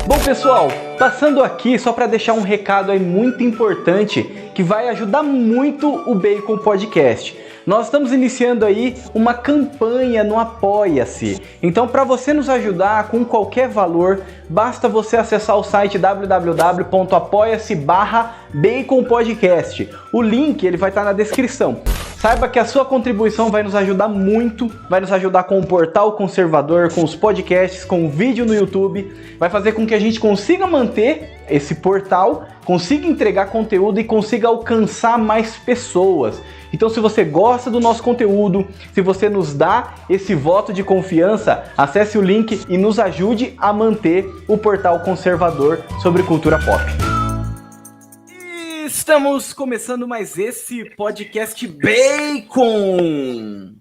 Bom, pessoal, passando aqui só para deixar um recado aí muito importante que vai ajudar muito o Bacon Podcast. Nós estamos iniciando aí uma campanha no Apoia-se. Então, para você nos ajudar com qualquer valor, basta você acessar o site www.apoia-se/baconpodcast. O link ele vai estar na descrição. Saiba que a sua contribuição vai nos ajudar muito, vai nos ajudar com o Portal Conservador, com os podcasts, com o vídeo no YouTube, vai fazer com que a gente consiga manter esse portal, consiga entregar conteúdo e consiga alcançar mais pessoas. Então, se você gosta do nosso conteúdo, se você nos dá esse voto de confiança, acesse o link e nos ajude a manter o Portal Conservador sobre cultura pop. Estamos começando mais esse podcast Bacon!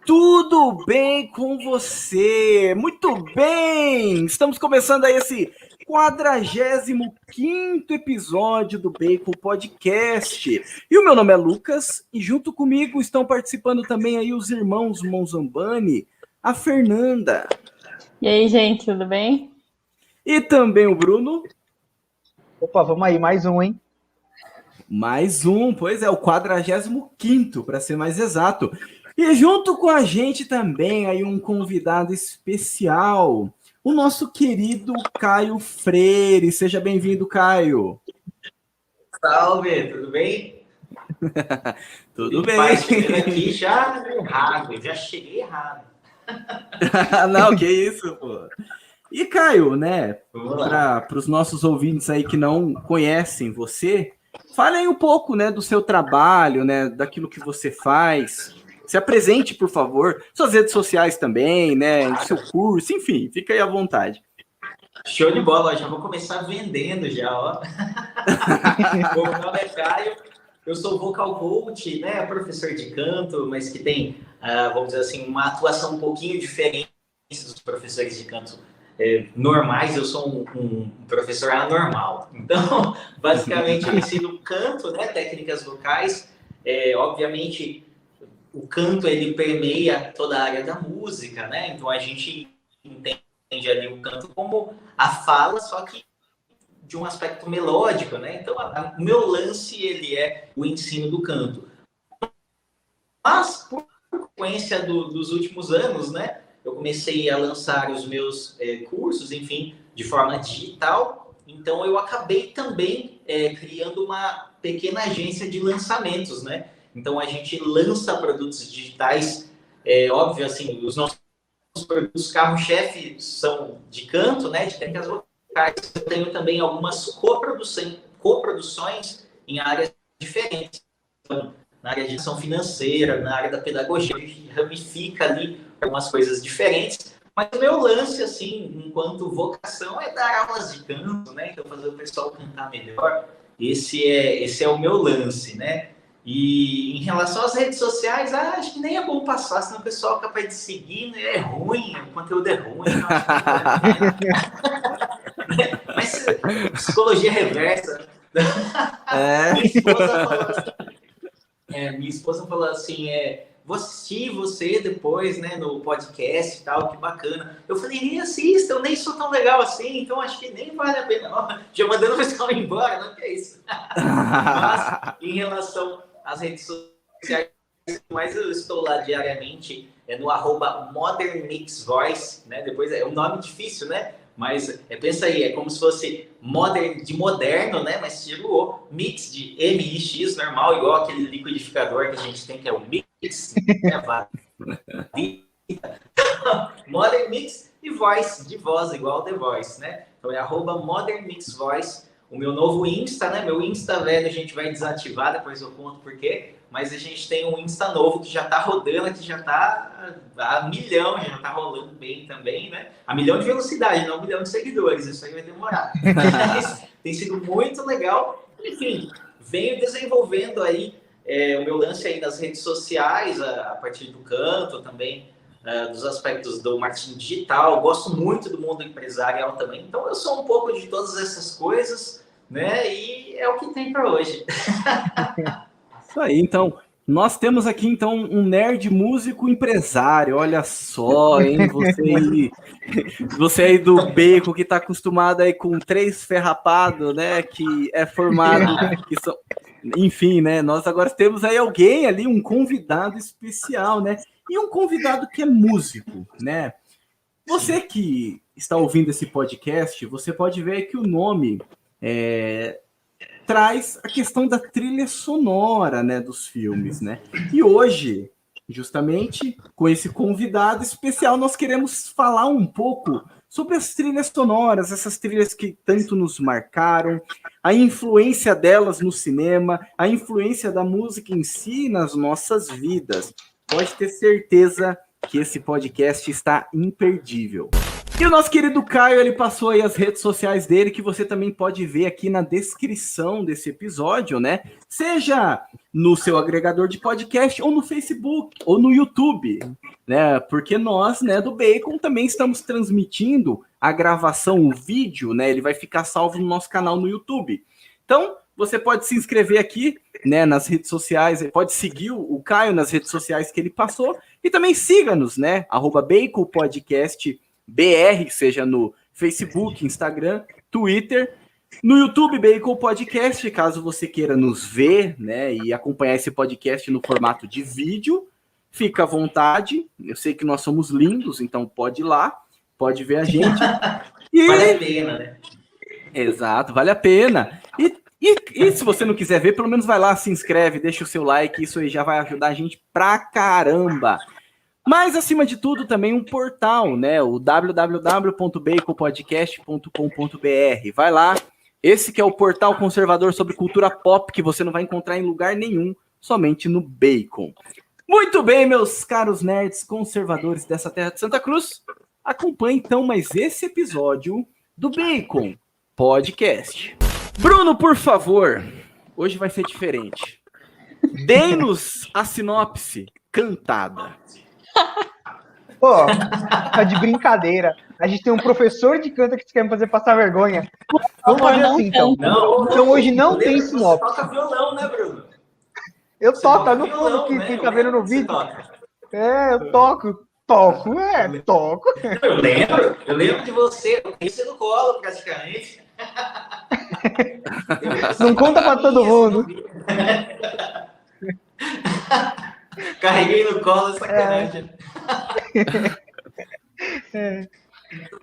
Tudo bem com você? Muito bem! Estamos começando aí esse 45º episódio do Bacon Podcast. E o meu nome é Lucas, e junto comigo estão participando também aí os irmãos Monzambani, a Fernanda. E aí, gente, tudo bem? E também o Bruno. Opa, vamos aí, mais um, hein? Mais um, pois é, o 45º, para ser mais exato. E junto com a gente também aí um convidado especial, o nosso querido Caio Freire. Seja bem-vindo, Caio. Salve, tudo bem? Tudo bem. Aqui já errado, já cheguei errado. Não, que isso, pô. E Caio, né, para os nossos ouvintes aí que não conhecem você, fale aí um pouco, né, do seu trabalho, né, daquilo que você faz. Se apresente, por favor, suas redes sociais também, né, o seu curso, enfim, fica aí à vontade. Show de bola, já vou começar vendendo já, ó. Meu nome é Caio, eu sou vocal coach, né, professor de canto, mas que tem, vamos dizer assim, uma atuação um pouquinho diferente dos professores de canto normais. Eu sou um professor anormal. Então, basicamente, eu ensino canto, né, técnicas vocais, obviamente. O canto, ele permeia toda a área da música, né? Então, a gente entende ali o canto como a fala, só que de um aspecto melódico, né? Então, o meu lance, ele é o ensino do canto. Mas, por consequência dos últimos anos, né? Eu comecei a lançar os meus cursos, enfim, de forma digital. Então, eu acabei também criando uma pequena agência de lançamentos, né? Então, a gente lança produtos digitais, óbvio, assim, os nossos produtos carro-chefe são de canto, né, de técnicas vocais. Eu tenho também algumas coproduções em áreas diferentes. Então, na área de gestão financeira, na área da pedagogia, a gente ramifica ali algumas coisas diferentes. Mas o meu lance, assim, enquanto vocação, é dar aulas de canto, né, então fazer o pessoal cantar melhor. Esse é o meu lance, né? E em relação às redes sociais, acho que nem é bom passar, senão o pessoal é capaz de seguir, né? É ruim, o conteúdo é ruim. Mas psicologia reversa. Minha esposa falou assim, vou assistir você depois, né, no podcast e tal, que bacana. Eu falei, nem assista, eu nem sou tão legal assim, então acho que nem vale a pena. Não. Já mandando o pessoal embora, não que é isso. Mas, em relação às redes sociais, mas eu estou lá diariamente, no @modernmixvoice, né, depois é um nome difícil, né, mas pensa aí, é como se fosse modern, de moderno, né, mas tira o mix de MX, normal, igual aquele liquidificador que a gente tem, que é o mix, né, Modern Mix e Voice, de voz, igual The Voice, né? Então é @modernmixvoice. O meu novo Insta, né? Meu Insta velho a gente vai desativar, depois eu conto por quê. Mas a gente tem um Insta novo que já tá rodando, que já tá a milhão, já tá rolando bem também, né? A milhão de velocidade, não 1 milhão de seguidores, isso aí vai demorar. Mas tem sido muito legal. Enfim, venho desenvolvendo aí o meu lance aí nas redes sociais, a partir do canto também, dos aspectos do marketing digital. Gosto muito do mundo empresarial também. Então, eu sou um pouco de todas essas coisas, né? E é o que tem para hoje. Isso aí, então. Nós temos aqui, então, um nerd músico empresário. Olha só, hein? Você aí do Bacon, que está acostumado aí com 3 ferrapados, né? Que é formado... Que são... Enfim, né? Nós agora temos aí alguém ali, um convidado especial, né? E um convidado que é músico, né? Você que está ouvindo esse podcast, você pode ver que o nome traz a questão da trilha sonora, né, dos filmes, né? E hoje, justamente, com esse convidado especial, nós queremos falar um pouco sobre as trilhas sonoras, essas trilhas que tanto nos marcaram, a influência delas no cinema, a influência da música em si nas nossas vidas. Pode ter certeza que esse podcast está imperdível. E o nosso querido Caio, ele passou aí as redes sociais dele, que você também pode ver aqui na descrição desse episódio, né? Seja no seu agregador de podcast, ou no Facebook, ou no YouTube, né? Porque nós, né, do Bacon, também estamos transmitindo a gravação, o vídeo, né? Ele vai ficar salvo no nosso canal no YouTube. Então, você pode se inscrever aqui, né, nas redes sociais, pode seguir o Caio nas redes sociais que ele passou, e também siga-nos, né? @BaconPodcast BR, seja no Facebook, Instagram, Twitter, no YouTube Bacon Podcast, caso você queira nos ver, né, e acompanhar esse podcast no formato de vídeo, fica à vontade. Eu sei que nós somos lindos, então pode ir lá, pode ver a gente. E... Vale a pena, né? Exato, vale a pena. E se você não quiser ver, pelo menos vai lá, se inscreve, deixa o seu like, isso aí já vai ajudar a gente pra caramba. Mas, acima de tudo, também um portal, né? O www.baconpodcast.com.br. Vai lá. Esse que é o portal conservador sobre cultura pop que você não vai encontrar em lugar nenhum, somente no Bacon. Muito bem, meus caros nerds conservadores dessa terra de Santa Cruz. Acompanhe, então, mais esse episódio do Bacon Podcast. Bruno, por favor, hoje vai ser diferente. Dê-nos a sinopse cantada. Pô, tá de brincadeira. A gente tem um professor de canto que quer me fazer passar vergonha. Vamos fazer assim, então. Então hoje não tem sinopse. Você toca violão, né, Bruno? Eu toco, tá no fundo que quem tá vendo no vídeo. Eu toco. Toco. Eu lembro de você. Eu tenho você no colo, praticamente. Não conta pra todo mundo. Carreguei no colo, sacanagem.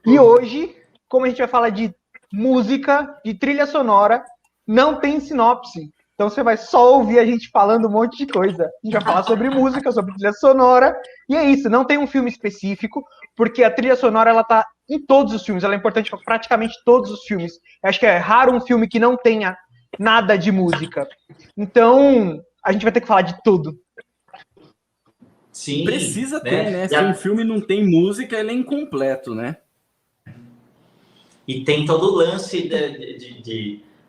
E hoje, como a gente vai falar de música, de trilha sonora, não tem sinopse. Então você vai só ouvir a gente falando um monte de coisa. A gente vai falar sobre música, sobre trilha sonora, e é isso, não tem um filme específico, porque a trilha sonora ela tá em todos os filmes, ela é importante para praticamente todos os filmes. Eu acho que é raro um filme que não tenha nada de música. Então, a gente vai ter que falar de tudo. Sim, precisa ter, né? Se um filme não tem música, ele é incompleto, né? E tem todo o lance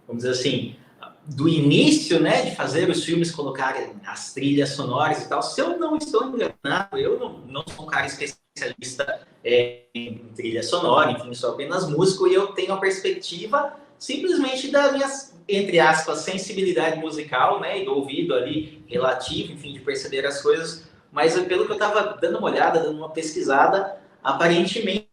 vamos dizer assim, do início, né, de fazer os filmes colocarem as trilhas sonoras e tal. Se eu não estou enganado, eu não sou um cara especialista em trilha sonora, enfim, sou apenas músico, e eu tenho a perspectiva simplesmente da minha, entre aspas, sensibilidade musical, né, e do ouvido ali relativo, enfim, de perceber as coisas. Mas pelo que eu estava dando uma olhada, dando uma pesquisada, aparentemente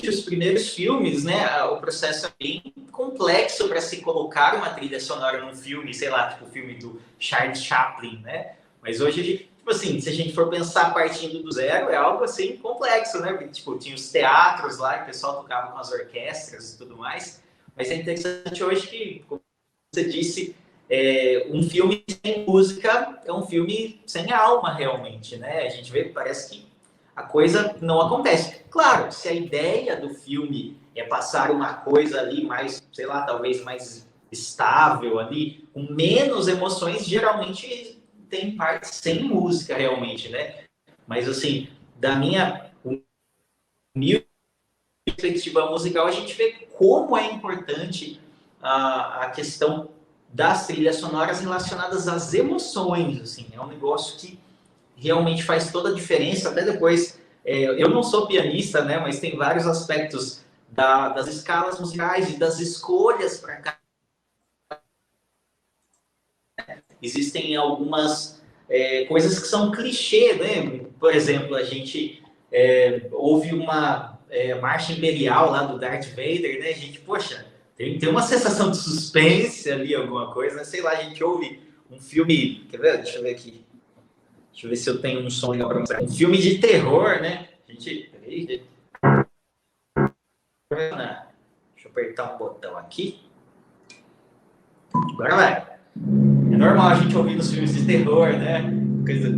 os primeiros filmes, né, o processo é bem complexo para se colocar uma trilha sonora num filme, sei lá, tipo o filme do Charles Chaplin, né? Mas hoje, tipo assim, se a gente for pensar partindo do zero, é algo assim complexo, né? Porque, tipo, tinha os teatros lá, que o pessoal tocava com as orquestras e tudo mais. Mas é interessante hoje que, como você disse, um filme sem música é um filme sem alma, realmente, né? A gente vê que parece que a coisa não acontece. Claro, se a ideia do filme é passar uma coisa ali mais, sei lá, talvez mais estável ali, com menos emoções, geralmente tem partes sem música, realmente, né? Mas, assim, da minha perspectiva musical, a gente vê como é importante a questão das trilhas sonoras relacionadas às emoções, assim, é um negócio que realmente faz toda a diferença, até depois, eu não sou pianista, né, mas tem vários aspectos das escalas musicais e das escolhas para cá. Existem algumas coisas que são clichê, né? Por exemplo, a gente ouve uma marcha imperial lá do Darth Vader, né? A gente, poxa, tem uma sensação de suspense ali, alguma coisa, né? Sei lá, a gente ouve um filme, quer ver? Deixa eu ver aqui. Deixa eu ver se eu tenho um som legal para mostrar. Um filme de terror, né? A gente... Peraí, deixa eu apertar um botão aqui. Agora vai. É normal a gente ouvir nos filmes de terror, né? Coisa...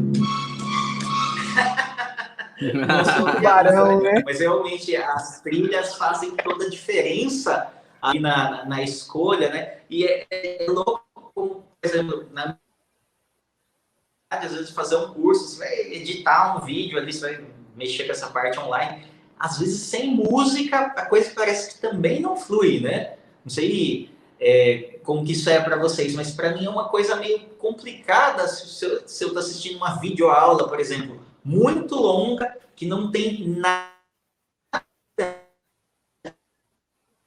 Não sou Barão, né? mas realmente as trilhas fazem toda a diferença aí na escolha, né? E é louco, como, por exemplo, às vezes fazer um curso, você vai editar um vídeo ali, você vai mexer com essa parte online. Às vezes, sem música, a coisa parece que também não flui, né? Não sei como que isso é para vocês, mas para mim é uma coisa meio complicada se eu estou assistindo uma videoaula, por exemplo, muito longa, que não tem nada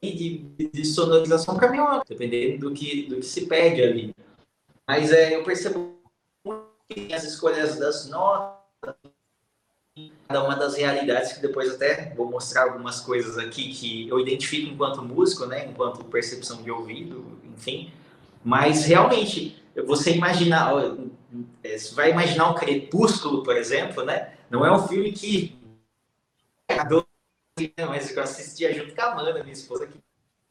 de sonorização, para mim, dependendo do que se pede ali. Mas eu percebo que as escolhas das notas, cada uma das realidades, que depois até vou mostrar algumas coisas aqui que eu identifico enquanto músico, né, enquanto percepção de ouvido, enfim. Mas realmente, você imaginar, você vai imaginar um Crepúsculo, por exemplo, né? Não é um filme que mas eu assistia junto com a Amanda, minha esposa, que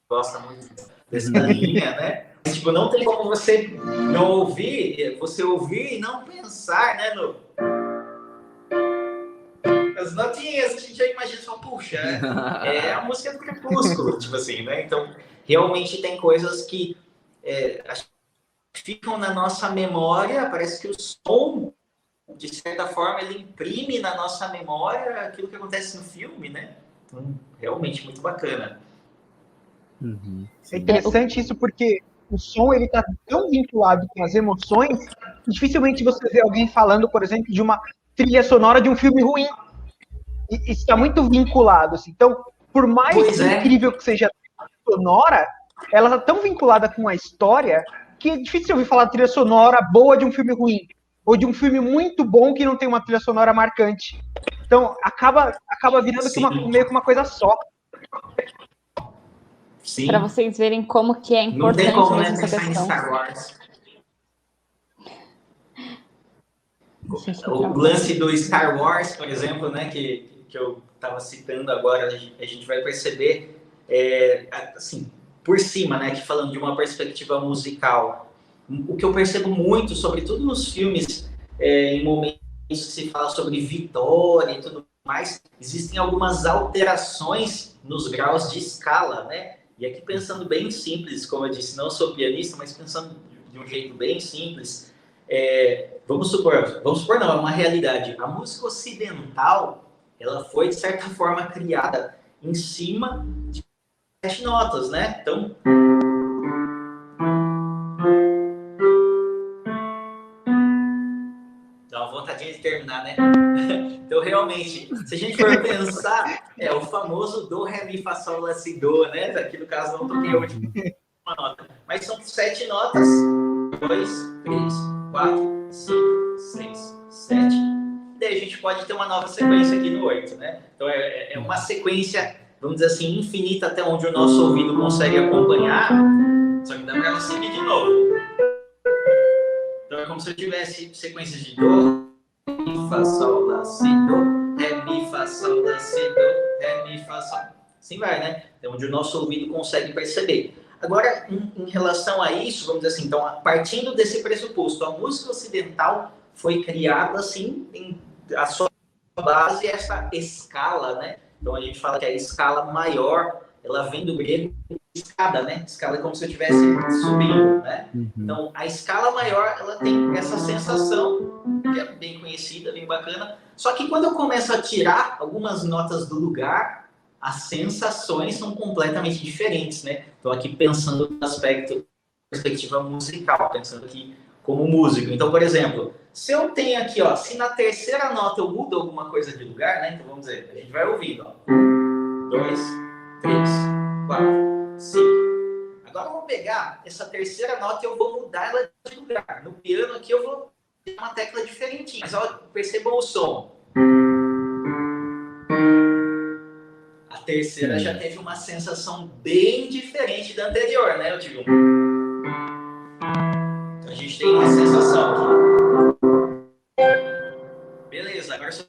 gosta muito dessa linha, né? Mas, tipo, não tem como você não ouvir, você ouvir e não pensar, né, as notinhas, a gente já imagina só, puxa, a música do Crepúsculo, tipo assim, né? Então, realmente tem coisas que ficam na nossa memória, parece que o som, de certa forma, ele imprime na nossa memória aquilo que acontece no filme, né? Então, realmente muito bacana. Uhum, é interessante isso porque o som ele está tão vinculado com as emoções que dificilmente você vê alguém falando, por exemplo, de uma trilha sonora de um filme ruim. E isso está muito vinculado. Assim. Então, por mais incrível que seja a trilha sonora, ela está tão vinculada com a história que é difícil ouvir falar de trilha sonora boa de um filme ruim ou de um filme muito bom que não tem uma trilha sonora marcante. Então, acaba virando meio que uma coisa só. Para vocês verem como que é importante não tem como, mesmo essa pensar questão. em Star Wars. O lance do Star Wars, por exemplo, né, que eu estava citando agora, a gente vai perceber, assim, por cima, né, que falando de uma perspectiva musical, o que eu percebo muito, sobretudo nos filmes, em momentos que se fala sobre vitória e tudo mais, existem algumas alterações nos graus de escala, né? E aqui pensando bem simples, como eu disse, não sou pianista, mas pensando de um jeito bem simples, vamos supor não, é uma realidade. A música ocidental, ela foi, de certa forma, criada em cima de 7 notas, né? Então, dá uma vontade de terminar, né? Então, realmente, se a gente for pensar, o famoso do, ré, mi, fá, sol, lá, si, do, né? Aqui no caso, não toquei a última nota. Mas são 7 notas. 2, 3, 4, 5, 6, 7. Daí a gente pode ter uma nova sequência aqui no 8, né? Então, é uma sequência, vamos dizer assim, infinita até onde o nosso ouvido consegue acompanhar. Só que dá para seguir de novo. Então, é como se eu tivesse sequências de do, mi, fá, sol, lá, si, do, ré, mi, fá, sol, lá, si, do, ré, mi, fá, sol. Assim vai, né? É onde o nosso ouvido consegue perceber. Agora, em relação a isso, vamos dizer assim, então, partindo desse pressuposto, a música ocidental foi criada, assim, a sua base é essa escala, né? Então, a gente fala que a escala maior, ela vem do grego escada, né? Escala é como se eu estivesse subindo, né? Então, a escala maior, ela tem essa sensação, que é bem conhecida, bem bacana, só que quando eu começo a tirar algumas notas do lugar, as sensações são completamente diferentes, né? Estou aqui pensando no aspecto, perspectiva musical, pensando aqui como músico. Então, por exemplo, se eu tenho aqui, ó, se na terceira nota eu mudo alguma coisa de lugar, né? Então, vamos dizer, a gente vai ouvindo, ó. 1, 2, 3, 4, 5. Agora eu vou pegar essa terceira nota e eu vou mudar ela de lugar. No piano aqui eu vou uma tecla diferentinha. Mas ó, percebam o som. A terceira já teve uma sensação bem diferente da anterior, né? Eu digo. Então a gente tem uma sensação aqui. Beleza, agora você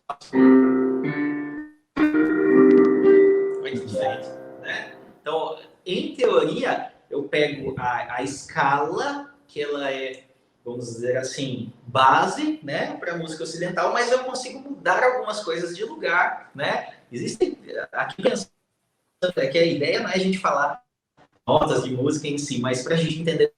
muito diferente, né? Então, em teoria, eu pego a escala, que ela é, vamos dizer assim, base, né, para música ocidental, mas eu consigo mudar algumas coisas de lugar, né? Existem, aqui pensando, é que a ideia não é a gente falar notas de música em si, mas para a gente entender,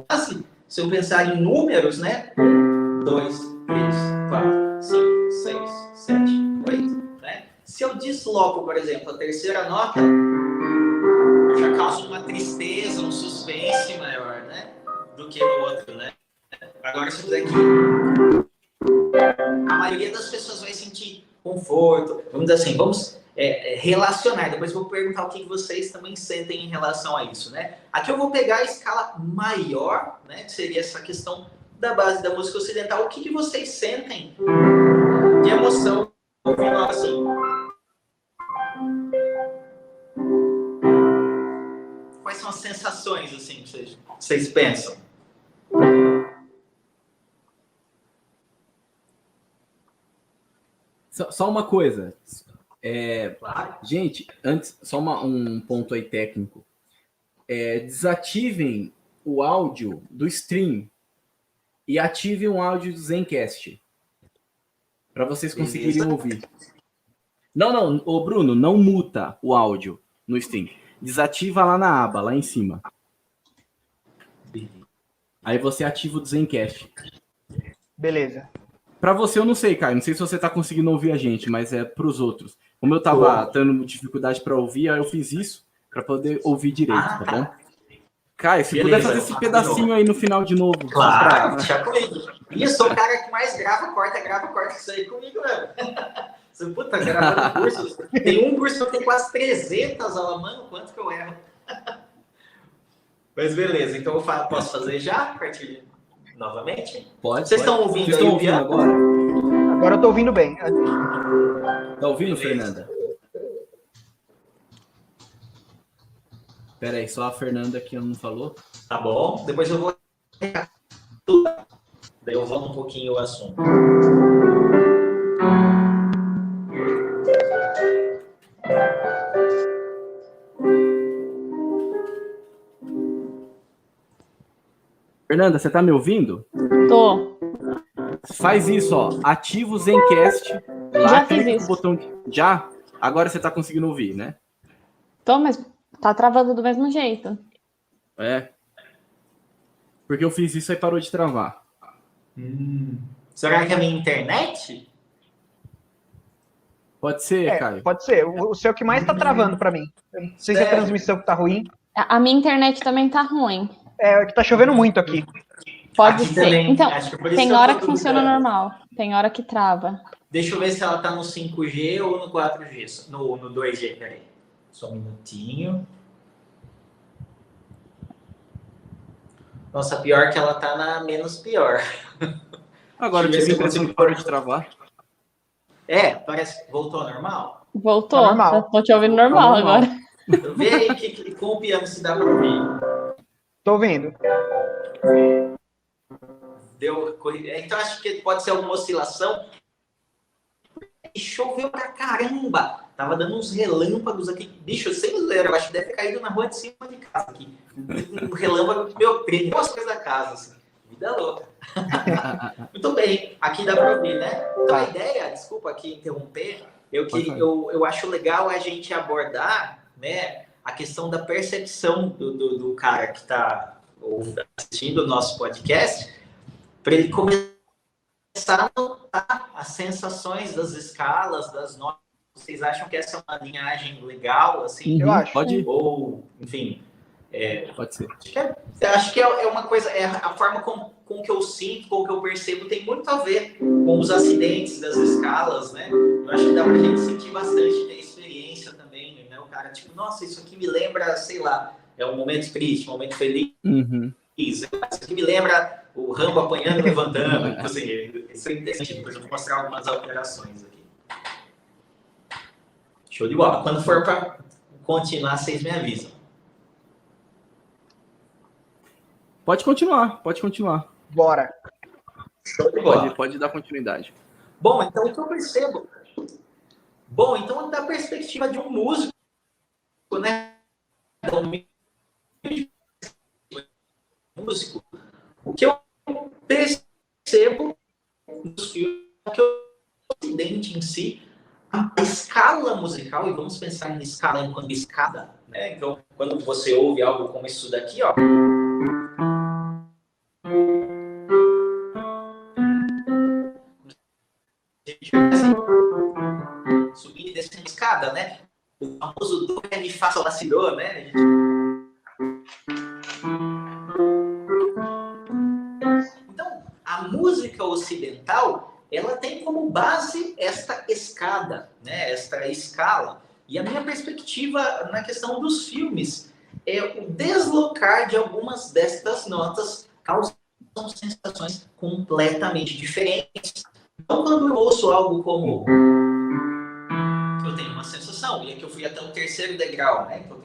assim, se eu pensar em números, né? 1, 2, 3, 4, 5, 6, 7, 8, né? Se eu desloco, por exemplo, a terceira nota, eu já causo uma tristeza, um suspense maior, né? Do que no outro, né? Agora, se eu fizer aqui, a maioria das pessoas vai sentir conforto. Vamos dizer assim, vamos relacionar. Depois eu vou perguntar o que vocês também sentem em relação a isso, né? Aqui eu vou pegar a escala maior, né? Que seria essa questão da base da música ocidental. O que vocês sentem de emoção ouvindo assim? Quais são as sensações assim que vocês pensam? Só uma coisa. Claro. Gente, antes, só um ponto aí técnico. Desativem o áudio do stream e ativem o áudio do Zencast para vocês conseguirem ouvir. Não, ô Bruno, não muta o áudio no stream. Desativa lá na aba, lá em cima. Aí você ativa o do Zencast. Beleza. Para você eu não sei, Caio. Não sei se você tá conseguindo ouvir a gente, mas é para os outros. Como eu tava tendo dificuldade para ouvir, aí eu fiz isso para poder ouvir direito, tá bom? Caio, se puder fazer esse pedacinho aí no final de novo. Claro, deixa comigo. E eu sou o cara que mais grava, corta isso aí comigo mesmo. Você, puta, gravando cursos. Tem um curso que eu tenho quase 300 aulas, mano, quanto que eu erro? Mas beleza, então eu posso fazer já, a partir novamente? Pode. Vocês estão ouvindo? Vocês estão ouvindo agora? Agora eu tô ouvindo bem. Tá ouvindo, Beleza. Fernanda? Pera aí, só a Fernanda que não falou. Tá bom, depois eu vou... Daí eu volto um pouquinho o assunto. Fernanda, você tá me ouvindo? Tô. Faz isso, ó. Ativa o Zencast. Lá, Já fiz clica no isso. botão. Já? Agora você tá conseguindo ouvir, né? Tô, mas tá travando do mesmo jeito. É. Porque eu fiz isso e parou de travar. Será que é a minha internet? Pode ser, Caio. Pode ser. O seu que mais tá travando pra mim. Eu não sei se é a transmissão que tá ruim. A minha internet também tá ruim. É que tá chovendo muito aqui. Pode Aqui ser. também, Então, acho que por isso tem que eu hora tô que funciona duvidando. normal. Tem hora que trava. Deixa eu ver se ela tá no 5G ou no 4G. No 2G, peraí. Só um minutinho. Nossa, pior que ela tá na menos pior. Agora eu tive a impressão que parou de travar. Parece que voltou ao normal. Voltou? Tá normal. Tô te ouvindo normal Tá normal. agora. Vê aí que com o piano se dá pra ouvir. Tô ouvindo. Então acho que pode ser alguma oscilação. E choveu pra caramba. Tava dando uns relâmpagos aqui. Bicho, sem zoeira, eu acho que deve ter caído na rua de cima de casa aqui. Um relâmpago que meu primo, as coisas da casa, assim. Vida louca. Muito bem, aqui dá para ouvir, né? Então a ideia, desculpa aqui interromper, eu acho legal a gente abordar, né, a questão da percepção do cara que está assistindo o nosso podcast, para ele começar a notar as sensações das escalas, das notas. Vocês acham que essa é uma linhagem legal, assim? Eu acho. Pode ir. Ou, enfim... Pode ser. Acho que é uma coisa, a forma com que eu sinto, com que eu percebo, tem muito a ver com os acidentes das escalas, né? Eu acho que dá pra gente sentir bastante, ter experiência também, né? O cara, tipo, nossa, isso aqui me lembra, sei lá, é um momento triste, um momento feliz. Uhum. Isso aqui me lembra o Rambo apanhando e levantando. Tipo assim, isso é interessante. Depois eu vou mostrar algumas alterações aqui. Show de bola. Quando for para continuar, vocês me avisam. Pode continuar, pode continuar. Bora. Show de bola. Pode dar continuidade. Bom, então o que eu percebo? Bom, então da perspectiva de um músico, né? Músico, o que eu percebo nos filmes é que o Ocidente em si, a escala musical, e vamos pensar em escala enquanto escada, né? Então, quando você ouve algo como isso daqui, ó. Subindo e descendo a escada, né? O famoso do ré mi fá sol lá si dó, né? Então, a música ocidental, ela tem como base esta escada, né? Esta escala. E a minha perspectiva na questão dos filmes é o deslocar de algumas destas notas causam sensações completamente diferentes. Então, quando eu ouço algo como eu tenho uma sensação, e aqui eu fui até o terceiro degrau, né? Então,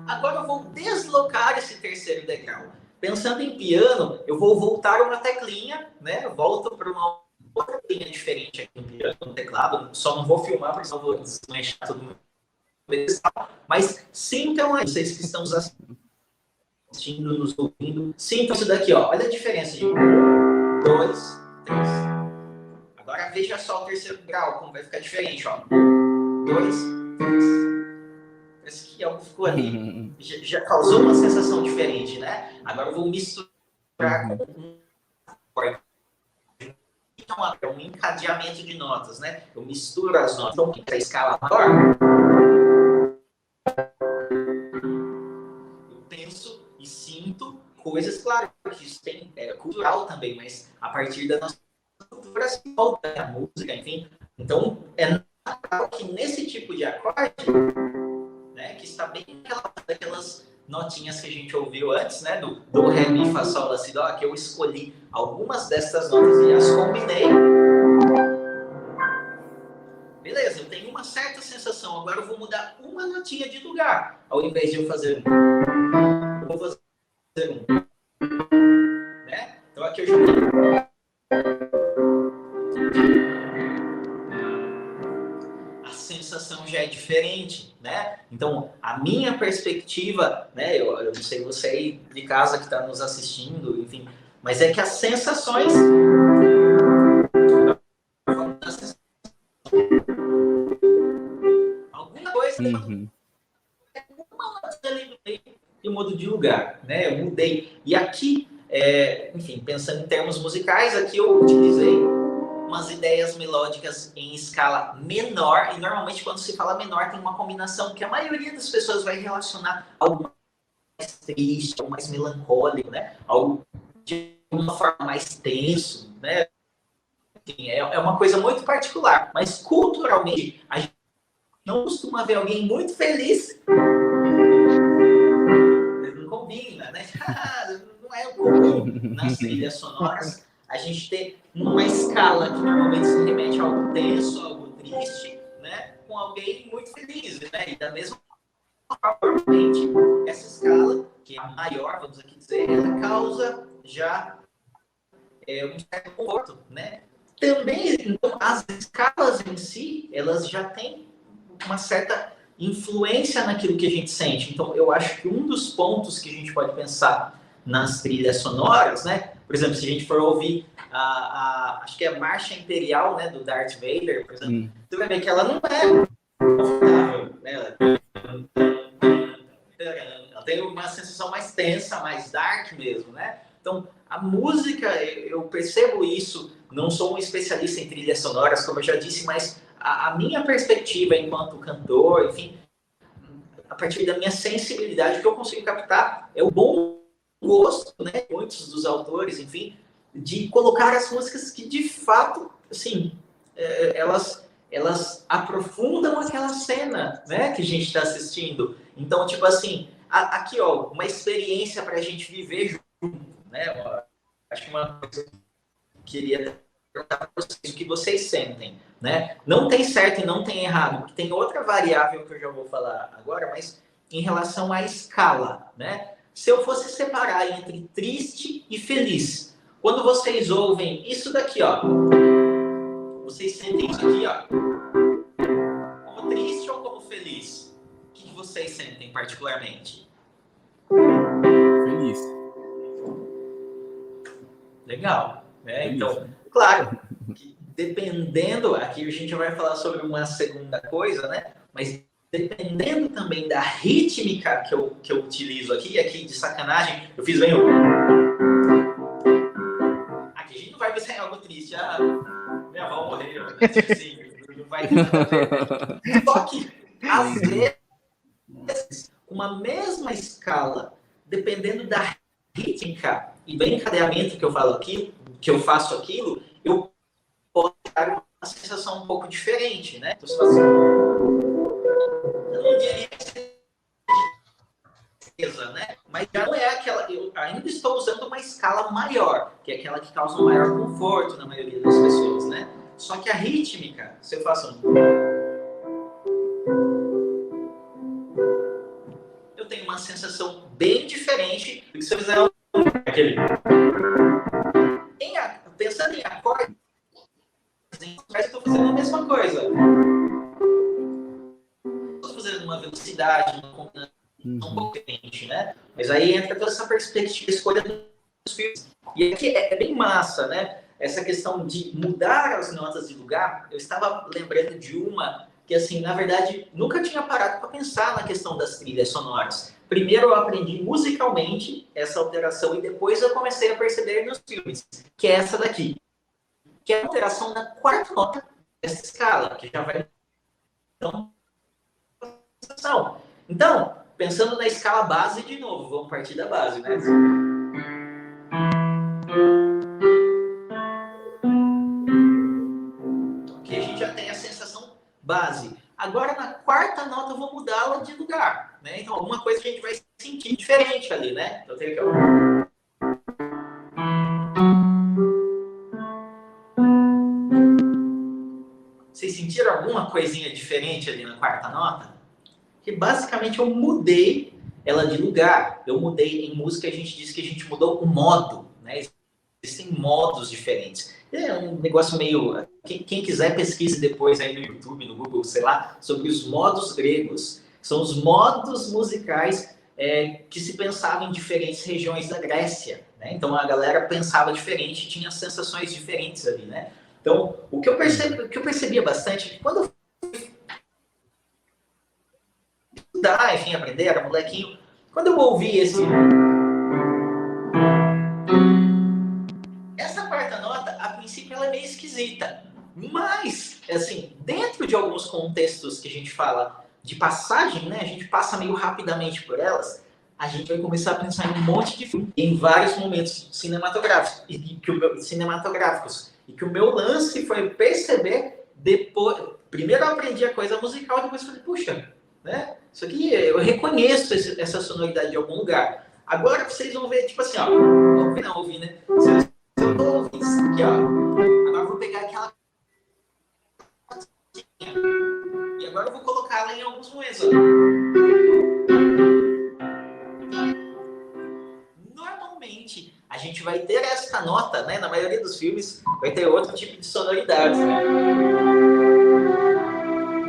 agora eu vou deslocar esse terceiro degrau. Pensando em piano, eu vou voltar uma teclinha, né? Eu volto para uma outra teclinha diferente aqui no piano, no teclado. Só não vou filmar, porque senão eu vou desmanchar todo mundo. Mas sintam aí, vocês que estão nos assistindo, nos ouvindo, sintam isso daqui, ó. Olha a diferença de 1, 2, 3. Agora veja só o terceiro grau, como vai ficar diferente, ó. 1, 2, 3. Parece que algo ficou ali. Já causou uma sensação diferente, né? Agora eu vou misturar com um acorde. Então, é um encadeamento de notas, né? Eu misturo as notas. Então, a escala maior, eu penso e sinto coisas, claro, que isso tem, é cultural também, mas a partir da nossa cultura se volta a música, enfim. Então, é natural que nesse tipo de acorde, né, que está bem daquelas notinhas que a gente ouviu antes, né, do ré, mi, fá, sol, lá, si, dó, que eu escolhi algumas dessas notas e as combinei. Beleza, eu tenho uma certa sensação, agora eu vou mudar uma notinha de lugar. Ao invés de eu fazer eu vou fazer né? Então aqui eu já a sensação já é diferente, né? Então, a minha perspectiva, né? Eu não sei você aí de casa que está nos assistindo, enfim, mas é que as sensações alguma coisa eu mudo de lugar, né? Eu mudei. E aqui, enfim, pensando em termos musicais, aqui eu utilizei umas ideias melódicas em escala menor, e normalmente quando se fala menor tem uma combinação que a maioria das pessoas vai relacionar algo mais triste, algo mais melancólico, né? Algo de uma forma mais tenso, né? Enfim, é uma coisa muito particular, mas culturalmente a gente não costuma ver alguém muito feliz. Não combina, né? Não é comum nas trilhas sonoras a gente ter uma escala que normalmente se remete a algo tenso, algo triste, né? Com alguém muito feliz, né? E da mesma forma, essa escala, que é a maior, vamos aqui dizer, ela causa já um certo conforto, né? Também, então, as escalas em si, elas já têm uma certa influência naquilo que a gente sente. Então, eu acho que um dos pontos que a gente pode pensar nas trilhas sonoras, né? Por exemplo, se a gente for ouvir acho que é a Marcha Imperial, né, do Darth Vader, por exemplo, você vai ver que ela não é confortável, né? Ela tem uma sensação mais tensa, mais dark mesmo, né? Então, a música, eu percebo isso, não sou um especialista em trilhas sonoras, como eu já disse, mas a minha perspectiva enquanto cantor, enfim, a partir da minha sensibilidade, o que eu consigo captar é o bom gosto, né, muitos dos autores, enfim, de colocar as músicas que, de fato, assim, elas aprofundam aquela cena, né, que a gente está assistindo. Então, tipo assim, aqui, ó, uma experiência para a gente viver né? Eu acho que uma coisa que eu queria perguntar para vocês, o que vocês sentem, né? Não tem certo e não tem errado, porque tem outra variável que eu já vou falar agora, mas em relação à escala, né? Se eu fosse separar entre triste e feliz, quando vocês ouvem isso daqui, ó, vocês sentem isso aqui, ó, como triste ou como feliz? O que vocês sentem particularmente? Feliz. Legal, né? Feliz, Então, né? claro, que dependendo, aqui a gente vai falar sobre uma segunda coisa, né? Mas dependendo também da rítmica que eu utilizo aqui de sacanagem, eu fiz bem o... Aqui a gente não vai pensar em algo triste, minha avó morreu, assim, não vai ter nada a ver. Só que, às vezes, uma mesma escala, dependendo da rítmica e do encadeamento que eu falo aqui, que eu faço aquilo, eu posso dar uma sensação um pouco diferente, né? Então, se você... Eu não diria certeza, né? Mas já não é aquela... Eu ainda estou usando uma escala maior, que é aquela que causa um maior conforto na maioria das pessoas, né? Só que a rítmica, se eu faço eu tenho uma sensação bem diferente do que se eu fizer aquele... Pensando em acordes, eu estou fazendo a mesma coisa. Estou fazendo uma velocidade, uma combinação um pouco diferente, né? Mas aí entra toda essa perspectiva, escolha dos fios. E aqui é bem massa, né? Essa questão de mudar as notas de lugar. Eu estava lembrando de uma que, assim, na verdade, nunca tinha parado para pensar na questão das trilhas sonoras. Primeiro eu aprendi musicalmente essa alteração e depois eu comecei a perceber nos filmes, que é essa daqui, que é a alteração na quarta nota dessa escala, que já vai... Então, pensando na escala base de novo, vamos partir da base, né? Então, aqui a gente já tem a sensação base. Agora, na quarta nota, eu vou mudá-la de lugar, né? Então, alguma coisa que a gente vai sentir diferente ali, né? Então, eu tenho aqui, Vocês sentiram alguma coisinha diferente ali na quarta nota? Que basicamente eu mudei ela de lugar. Eu mudei em música, a gente diz que a gente mudou o modo, né? Existem modos diferentes. É um negócio meio... Quem quiser pesquise depois aí no YouTube, no Google, sei lá, sobre os modos gregos. São os modos musicais que se pensavam em diferentes regiões da Grécia, né? Então a galera pensava diferente, tinha sensações diferentes ali, né? Então, o que eu percebia bastante é que quando eu estudar, enfim, aprender, era molequinho, quando eu ouvi essa quarta nota, a princípio ela é meio esquisita, mas, assim, dentro de alguns contextos que a gente fala de passagem, né, a gente passa meio rapidamente por elas, a gente vai começar a pensar em um monte de filme, em vários momentos cinematográficos, e que o meu lance foi perceber depois. Primeiro eu aprendi a coisa musical, depois falei, puxa, né? Isso aqui eu reconheço essa sonoridade de algum lugar. Agora vocês vão ver, tipo assim, ó. Ouvir, né? Se eu tô ouvindo isso aqui, ó. Agora eu vou pegar aquela. E agora eu vou colocá-la em alguns momentos, ó. Normalmente, a gente vai ter essa nota, né? Na maioria dos filmes, vai ter outro tipo de sonoridade, né?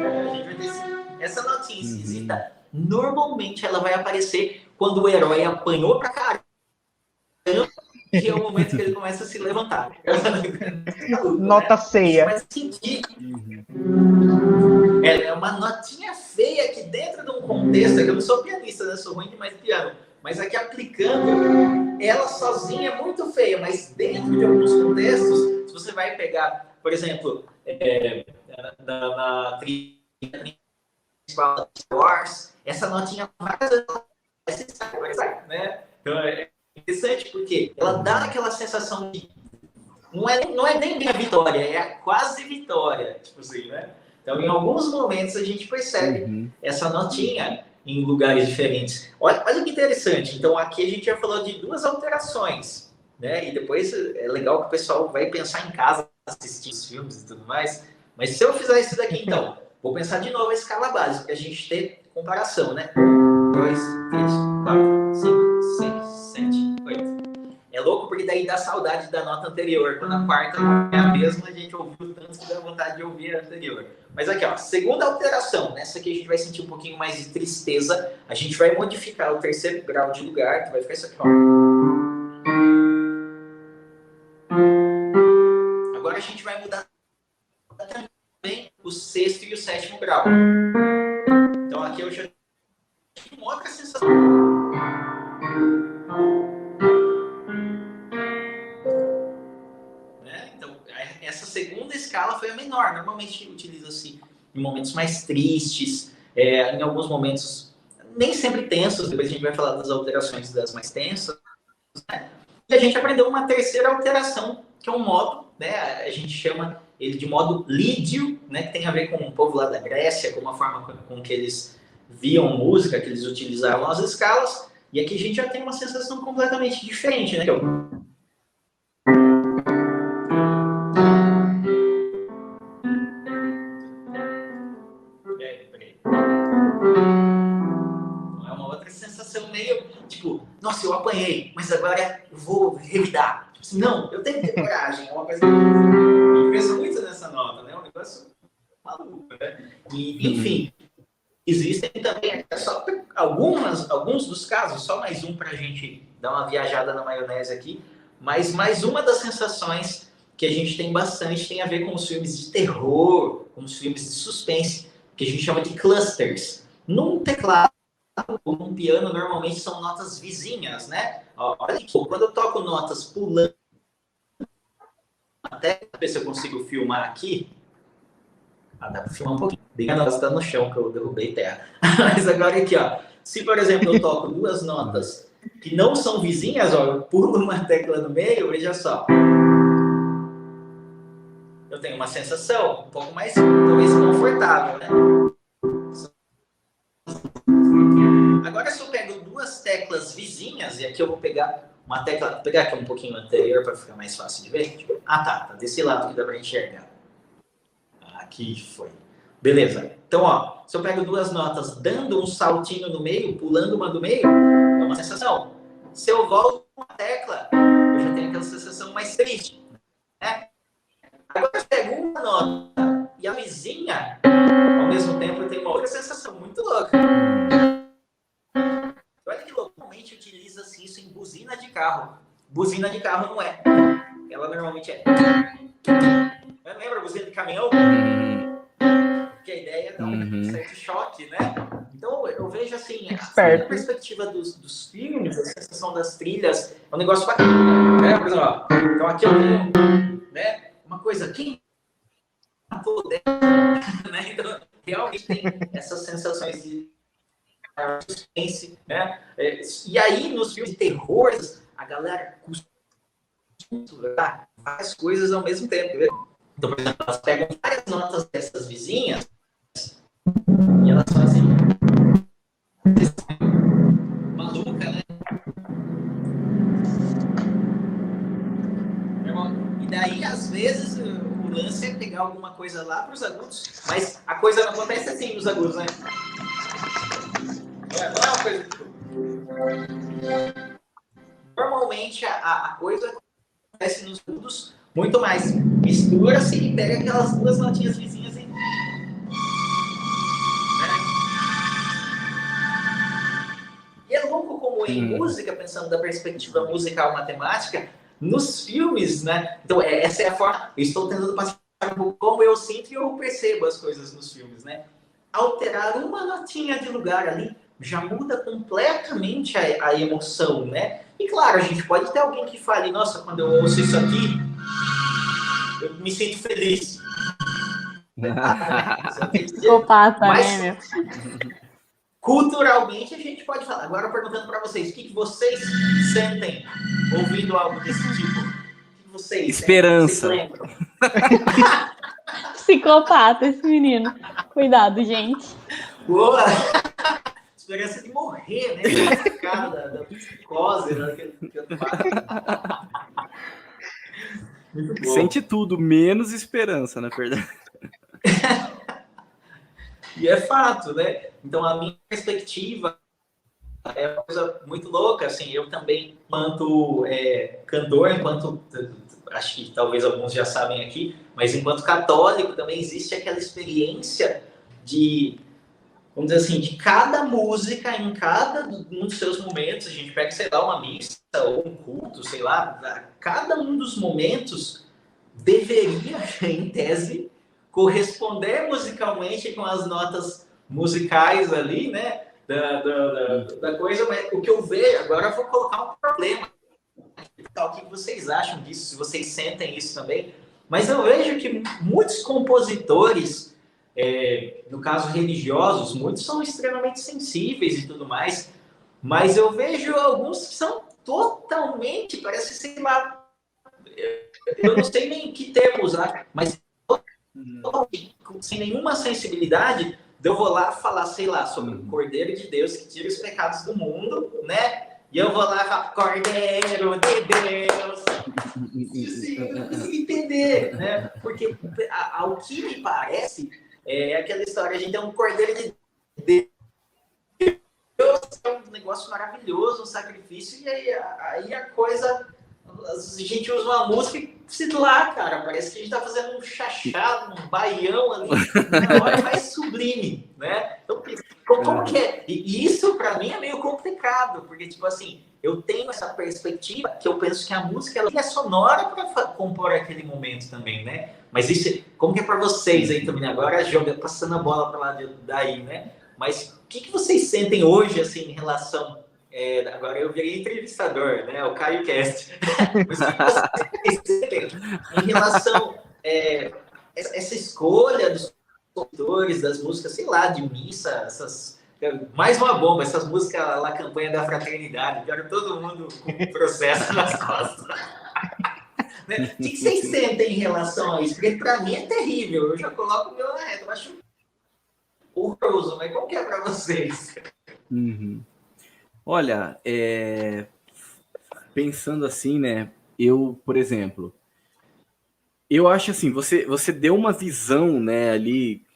A gente vai ter essa notinha esquisita. Normalmente, ela vai aparecer quando o herói apanhou pra caramba, que é o momento que ele começa a se levantar. Nota ceia. Vai sentir. É uma notinha feia que dentro de um contexto, que eu não sou pianista, né? Sou ruim demais de piano. Mas aqui aplicando, ela sozinha é muito feia, mas dentro de alguns contextos, se você vai pegar, por exemplo, na trilha principal da Star Wars, essa notinha vai, né? Então é interessante porque ela dá aquela sensação de não é nem a vitória, é a quase vitória, tipo assim, né? Então, em alguns momentos a gente percebe essa notinha em lugares diferentes. Olha que interessante. Então, aqui a gente já falou de 2 alterações, né? E depois é legal que o pessoal vai pensar em casa, assistir os filmes e tudo mais. Mas se eu fizer isso daqui, então, vou pensar de novo a escala básica, para a gente ter comparação, né? 2, 3, 4, 5, 6, 7, 8. É louco porque daí dá saudade da nota anterior. Quando a quarta não é a mesma, a gente ouviu tanto que dá vontade de ouvir a anterior. Mas aqui, ó, segunda alteração. Nessa aqui a gente vai sentir um pouquinho mais de tristeza. A gente vai modificar o terceiro grau de lugar, que vai ficar isso aqui, ó. Agora a gente vai mudar também o 6º e o 7º grau. Então aqui eu já tenho uma outra sensação. Essa segunda escala foi a menor. Normalmente utiliza-se em momentos mais tristes, em alguns momentos nem sempre tensos. Depois a gente vai falar das alterações das mais tensas, né? E a gente aprendeu uma terceira alteração, que é um modo, né? A gente chama ele de modo lídio, né? Que tem a ver com o povo lá da Grécia, com a forma com que eles viam música, que eles utilizavam as escalas. E aqui a gente já tem uma sensação completamente diferente, né? Tipo, nossa, eu apanhei, mas agora eu vou revidar. Tipo assim, não, eu tenho que ter coragem. É uma coisa que eu penso muito nessa nota, né? É um negócio maluco, né? E, enfim, existem também alguns dos casos, só mais um para a gente dar uma viajada na maionese aqui, mas mais uma das sensações que a gente tem bastante tem a ver com os filmes de terror, com os filmes de suspense, que a gente chama de clusters. Num teclado ou num piano, normalmente são notas vizinhas, né? Olha aqui, quando eu toco notas pulando, até ver se eu consigo filmar aqui. Dá para filmar um pouquinho. Bem, a nota está no chão, que eu derrubei terra. Mas agora aqui, ó. Se, por exemplo, eu toco 2 notas que não são vizinhas, ó, eu pulo uma tecla no meio, veja só. Eu tenho uma sensação um pouco mais, talvez, confortável, né? Agora, se eu pego 2 teclas vizinhas, e aqui eu vou pegar uma tecla, vou pegar aqui um pouquinho anterior para ficar mais fácil de ver. Tipo, tá desse lado que dá para enxergar. Aqui foi. Beleza. Então, ó, se eu pego 2 notas dando um saltinho no meio, pulando uma do meio, é uma sensação. Se eu volto uma tecla, eu já tenho aquela sensação mais triste, né? Agora, eu pego uma nota e a vizinha, ao mesmo tempo, eu tenho uma outra sensação muito louca. Olha que normalmente utiliza-se isso em buzina de carro. Buzina de carro não é. Ela normalmente é. Lembra a buzina de caminhão? Que a ideia é dar um certo choque, né? Então eu vejo assim, a perspectiva dos filmes, a sensação das trilhas, é um negócio bacana. Né? Por exemplo, ó, então aqui eu tenho, né, uma coisa aqui, né? Então realmente tem essas sensações de suspense, né? E aí, nos filmes de terror, a galera costuma várias coisas ao mesmo tempo. Né? Então, por exemplo, elas pegam várias notas dessas vizinhas e elas fazem maluca, né? E daí, às vezes, o lance é pegar alguma coisa lá para os agudos, mas a coisa não acontece assim nos agudos, né? Não é uma coisa que... Normalmente a coisa acontece nos agudos muito mais. Mistura-se e pega aquelas 2 notinhas vizinhas e... Né? E é louco como em música, pensando da perspectiva musical matemática, nos filmes, né? Então essa é a forma... Eu estou tentando passar como eu sinto e eu percebo as coisas nos filmes, né? Alterar uma notinha de lugar ali já muda completamente a emoção, né? E claro, a gente pode ter alguém que fale, nossa, quando eu ouço isso aqui, eu me sinto feliz. Psicopata, mas, né, meu? Culturalmente, a gente pode falar. Agora, perguntando para vocês, o que vocês sentem ouvindo algo desse tipo? O que vocês Esperança. Vocês lembram? Psicopata esse menino. Cuidado, gente. Boa! esperança de morrer, né? Cara da psicose, né? Que eu Muito bom. Sente tudo, menos esperança, na verdade. E é fato, né? Então, a minha perspectiva é uma coisa muito louca, assim, eu também, enquanto cantor, acho que talvez alguns já sabem aqui, mas enquanto católico também existe aquela experiência de, vamos dizer assim, de cada música, em cada um dos seus momentos, a gente pega, sei lá, uma missa ou um culto, sei lá, cada um dos momentos deveria, em tese, corresponder musicalmente com as notas musicais ali, né, da coisa, mas o que eu vejo, agora eu vou colocar um problema, o que vocês acham disso, se vocês sentem isso também, mas eu vejo que muitos compositores, no caso religiosos, muitos são extremamente sensíveis e tudo mais, mas eu vejo alguns que são totalmente, parece, sei lá, eu não sei nem que termo usar, mas sem nenhuma sensibilidade, eu vou lá falar, sei lá, sobre o Cordeiro de Deus que tira os pecados do mundo, né? E eu vou lá e falo, Cordeiro de Deus. Eu não consigo entender, né? Porque ao que me parece, é aquela história, a gente é um Cordeiro de Deus, é um negócio maravilhoso, um sacrifício, e aí a coisa... A gente usa uma música e se lá, cara, parece que a gente tá fazendo um chachado, um baião ali, na hora mais sublime, né? Então, como que é? E isso, pra mim, é meio complicado, porque, tipo assim, eu tenho essa perspectiva que eu penso que a música ela é sonora para compor aquele momento também, né? Mas isso, como que é pra vocês aí também? Agora, passando a bola pra lá daí, né? Mas o que vocês sentem hoje, assim, em relação... agora eu virei entrevistador, né? O Caio Cast. Mas o que vocês sentem em relação a essa escolha dos compositores, das músicas, sei lá, de missa, mais uma bomba, essas músicas lá, campanha da fraternidade, quero todo mundo com processo nas costas. Né? O que vocês sentem em relação a isso? Porque para mim é terrível, eu já coloco o meu na reta, eu acho horroroso, mas como que é para vocês? Uhum. Olha, pensando assim, né, eu, por exemplo, eu acho assim, você deu uma visão, né, ali,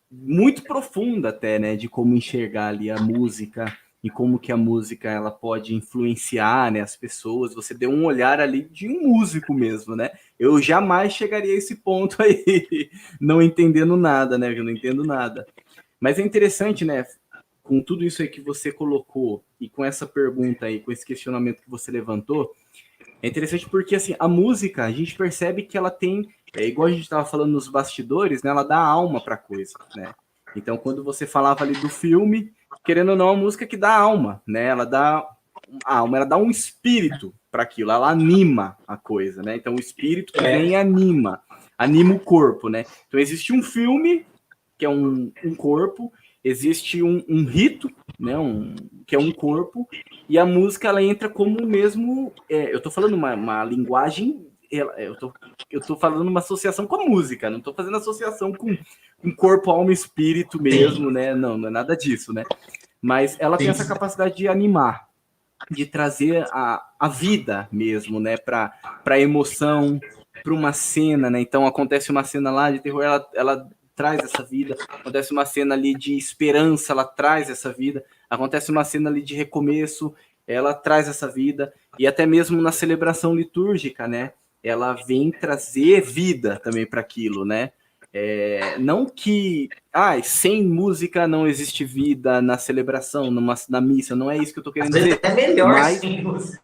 muito profunda até, né, de como enxergar ali a música e como que a música, ela pode influenciar, né, as pessoas, você deu um olhar ali de um músico mesmo, né, eu jamais chegaria a esse ponto aí, não entendendo nada, né, eu não entendo nada, mas é interessante, né, com tudo isso aí que você colocou e com essa pergunta aí, com esse questionamento que você levantou, é interessante porque, assim, a música, a gente percebe que ela tem, igual a gente estava falando nos bastidores, né, ela dá alma para a coisa, né? Então, quando você falava ali do filme, querendo ou não, a música que dá alma, né? Ela dá alma, ela dá um espírito para aquilo, ela anima a coisa, né? Então, o espírito que vem anima o corpo, né? Então, existe um filme, que é um corpo, existe um rito, né, que é um corpo, e a música ela entra como mesmo, eu estou falando uma linguagem, eu tô falando uma associação com a música, não estou fazendo associação com corpo, alma e espírito mesmo, né, não é nada disso, né, mas ela tem essa capacidade de animar, de trazer a vida mesmo, né, para a emoção, para uma cena, né, então acontece uma cena lá de terror, ela traz essa vida, acontece uma cena ali de esperança, ela traz essa vida, acontece uma cena ali de recomeço, ela traz essa vida, e até mesmo na celebração litúrgica, né, ela vem trazer vida também para aquilo, né, não que, sem música não existe vida na celebração, na missa, não é isso que eu tô querendo dizer. É melhor sem música.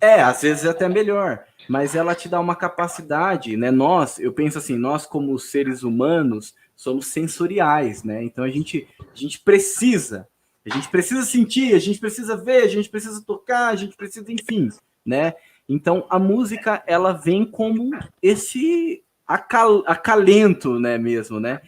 Às vezes é até melhor, mas ela te dá uma capacidade, né? Eu penso assim, nós como seres humanos somos sensoriais, né? Então a gente precisa sentir, a gente precisa ver, a gente precisa tocar, a gente precisa, enfim, né? Então a música ela vem como esse acalento, né, mesmo, né?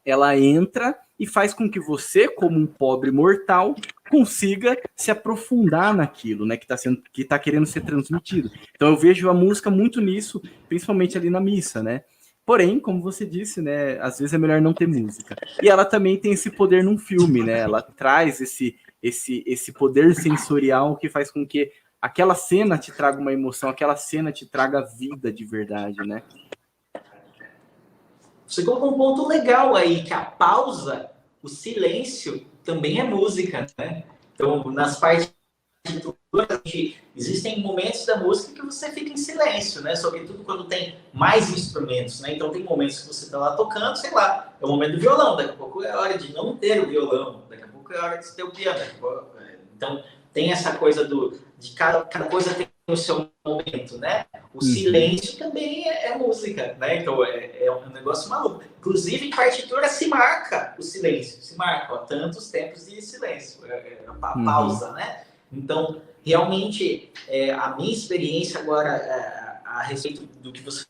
Ela entra e faz com que você, como um pobre mortal, consiga se aprofundar naquilo, né, que está querendo ser transmitido. Então eu vejo a música muito nisso, principalmente ali na missa, né? Porém, como você disse, né, às vezes é melhor não ter música. E ela também tem esse poder num filme, né? Ela traz esse poder sensorial que faz com que aquela cena te traga uma emoção, aquela cena te traga vida de verdade, né? Você colocou um ponto legal aí, que a pausa, o silêncio, também é música, né? Então, nas partituras, existem momentos da música que você fica em silêncio, né? Sobretudo quando tem mais instrumentos, né? Então, tem momentos que você está lá tocando, sei lá, é o momento do violão, daqui a pouco é hora de não ter o violão, daqui a pouco é hora de ter o piano. Então, tem essa coisa de cada coisa tem o seu momento, né? O silêncio também é música, né? Então, é um negócio maluco. Inclusive, em partitura se marca o silêncio, se marca, ó, tantos tempos de silêncio, a pausa, né? Então, realmente, a minha experiência agora a respeito do que você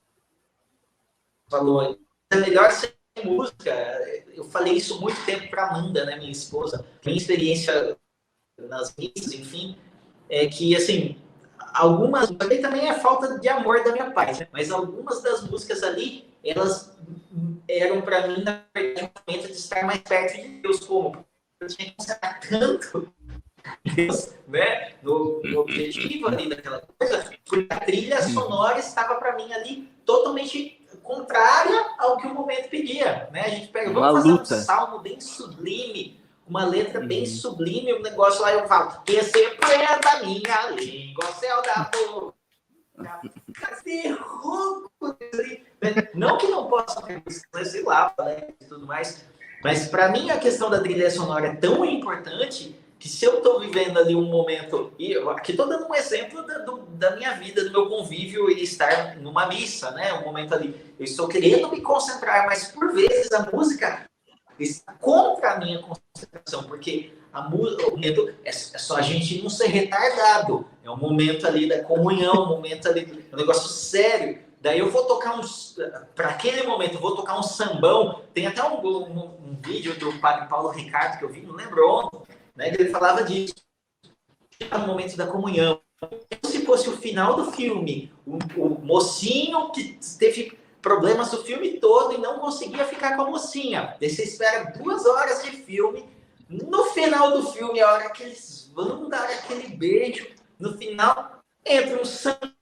falou, é melhor ser música. Eu falei isso muito tempo para Amanda, né, minha esposa. Minha experiência nas missas, enfim, é que, assim, algumas... também é falta de amor da minha parte, né? Mas algumas das músicas ali, elas eram para mim, na verdade, um momento de estar mais perto de Deus, como eu tinha que concentrar tanto Deus, né, no objetivo ali daquela coisa, porque a trilha sonora estava para mim ali totalmente contrária ao que o momento pedia, né? A gente pega, vamos fazer um salmo bem sublime, uma letra bem sublime, um negócio lá eu falo, esse é da minha língua, céu da boca, não que não possa ter música, sei lá, né, e tudo mais, mas para mim a questão da trilha sonora é tão importante que se eu estou vivendo ali um momento, e eu aqui estou dando um exemplo da minha vida, do meu convívio e estar numa missa, né? Um momento ali, eu estou querendo me concentrar, mas por vezes a música está contra a minha concentração, porque o momento é só a gente não ser retardado, é um momento ali da comunhão, um momento ali, um negócio sério. Daí eu vou tocar para aquele momento, eu vou tocar um sambão. Tem até um vídeo do padre Paulo Ricardo que eu vi, não lembro onde, né, que ele falava disso, no momento da comunhão. Se fosse o final do filme, o mocinho que teve problemas do filme todo e não conseguia ficar com a mocinha. Daí você espera 2 horas de filme, no final do filme, a hora que eles vão dar aquele beijo, no final, entra um sangue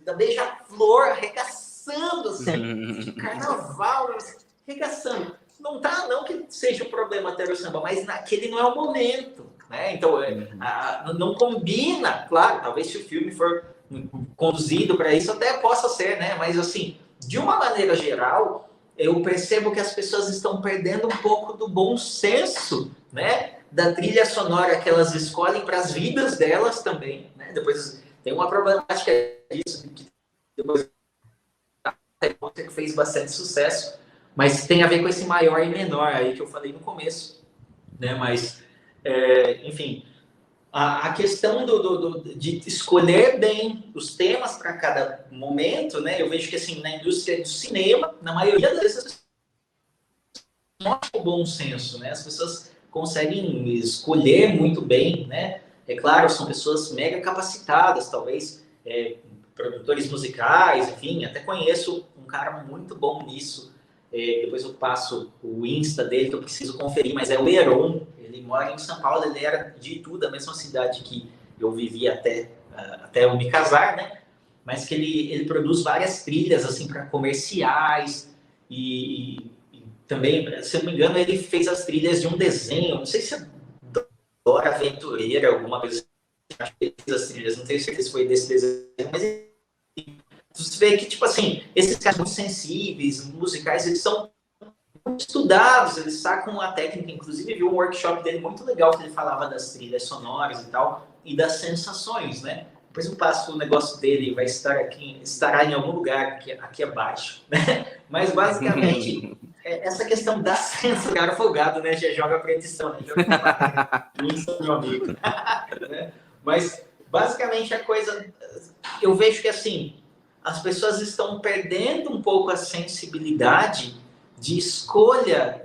da beija-flor arregaçando, assim, de carnaval, arregaçando. Não que seja um problema ter o samba, mas naquele não é o momento, né? Então, não combina, claro, talvez se o filme for conduzido para isso até possa ser, né? Mas, assim, de uma maneira geral, eu percebo que as pessoas estão perdendo um pouco do bom senso, né? Da trilha sonora que elas escolhem para as vidas delas também, né? Depois tem uma problemática disso, que depois que fez bastante sucesso, mas tem a ver com esse maior e menor aí que eu falei no começo, né? Mas, enfim, a questão de escolher bem os temas para cada momento, né? Eu vejo que, assim, na indústria do cinema, na maioria das vezes, mostra o bom senso, né? As pessoas conseguem escolher muito bem, né? É claro, são pessoas mega capacitadas, talvez, produtores musicais, enfim, até conheço um cara muito bom nisso. Depois eu passo o Insta dele, que eu preciso conferir, mas é o Heron. Ele mora em São Paulo, ele era de Itu, da mesma cidade que eu vivi até eu me casar, né? Mas que ele produz várias trilhas, assim, para comerciais e também, se eu não me engano, ele fez as trilhas de um desenho, não sei se é Dora Aventureira, alguma coisa assim, acho que ele fez as trilhas, não tenho certeza se foi desse desenho, mas você vê que, tipo assim, esses caras muito sensíveis, musicais, eles são muito estudados, eles sacam a técnica, inclusive vi um workshop dele muito legal, que ele falava das trilhas sonoras e tal, e das sensações, né? Depois eu passo o negócio dele, vai estará em algum lugar aqui abaixo, né? Mas basicamente, essa questão da sensação, cara folgado, né? Já joga pra edição, né? Isso, meu amigo. Né? Mas basicamente a coisa, eu vejo que, assim, as pessoas estão perdendo um pouco a sensibilidade de escolha.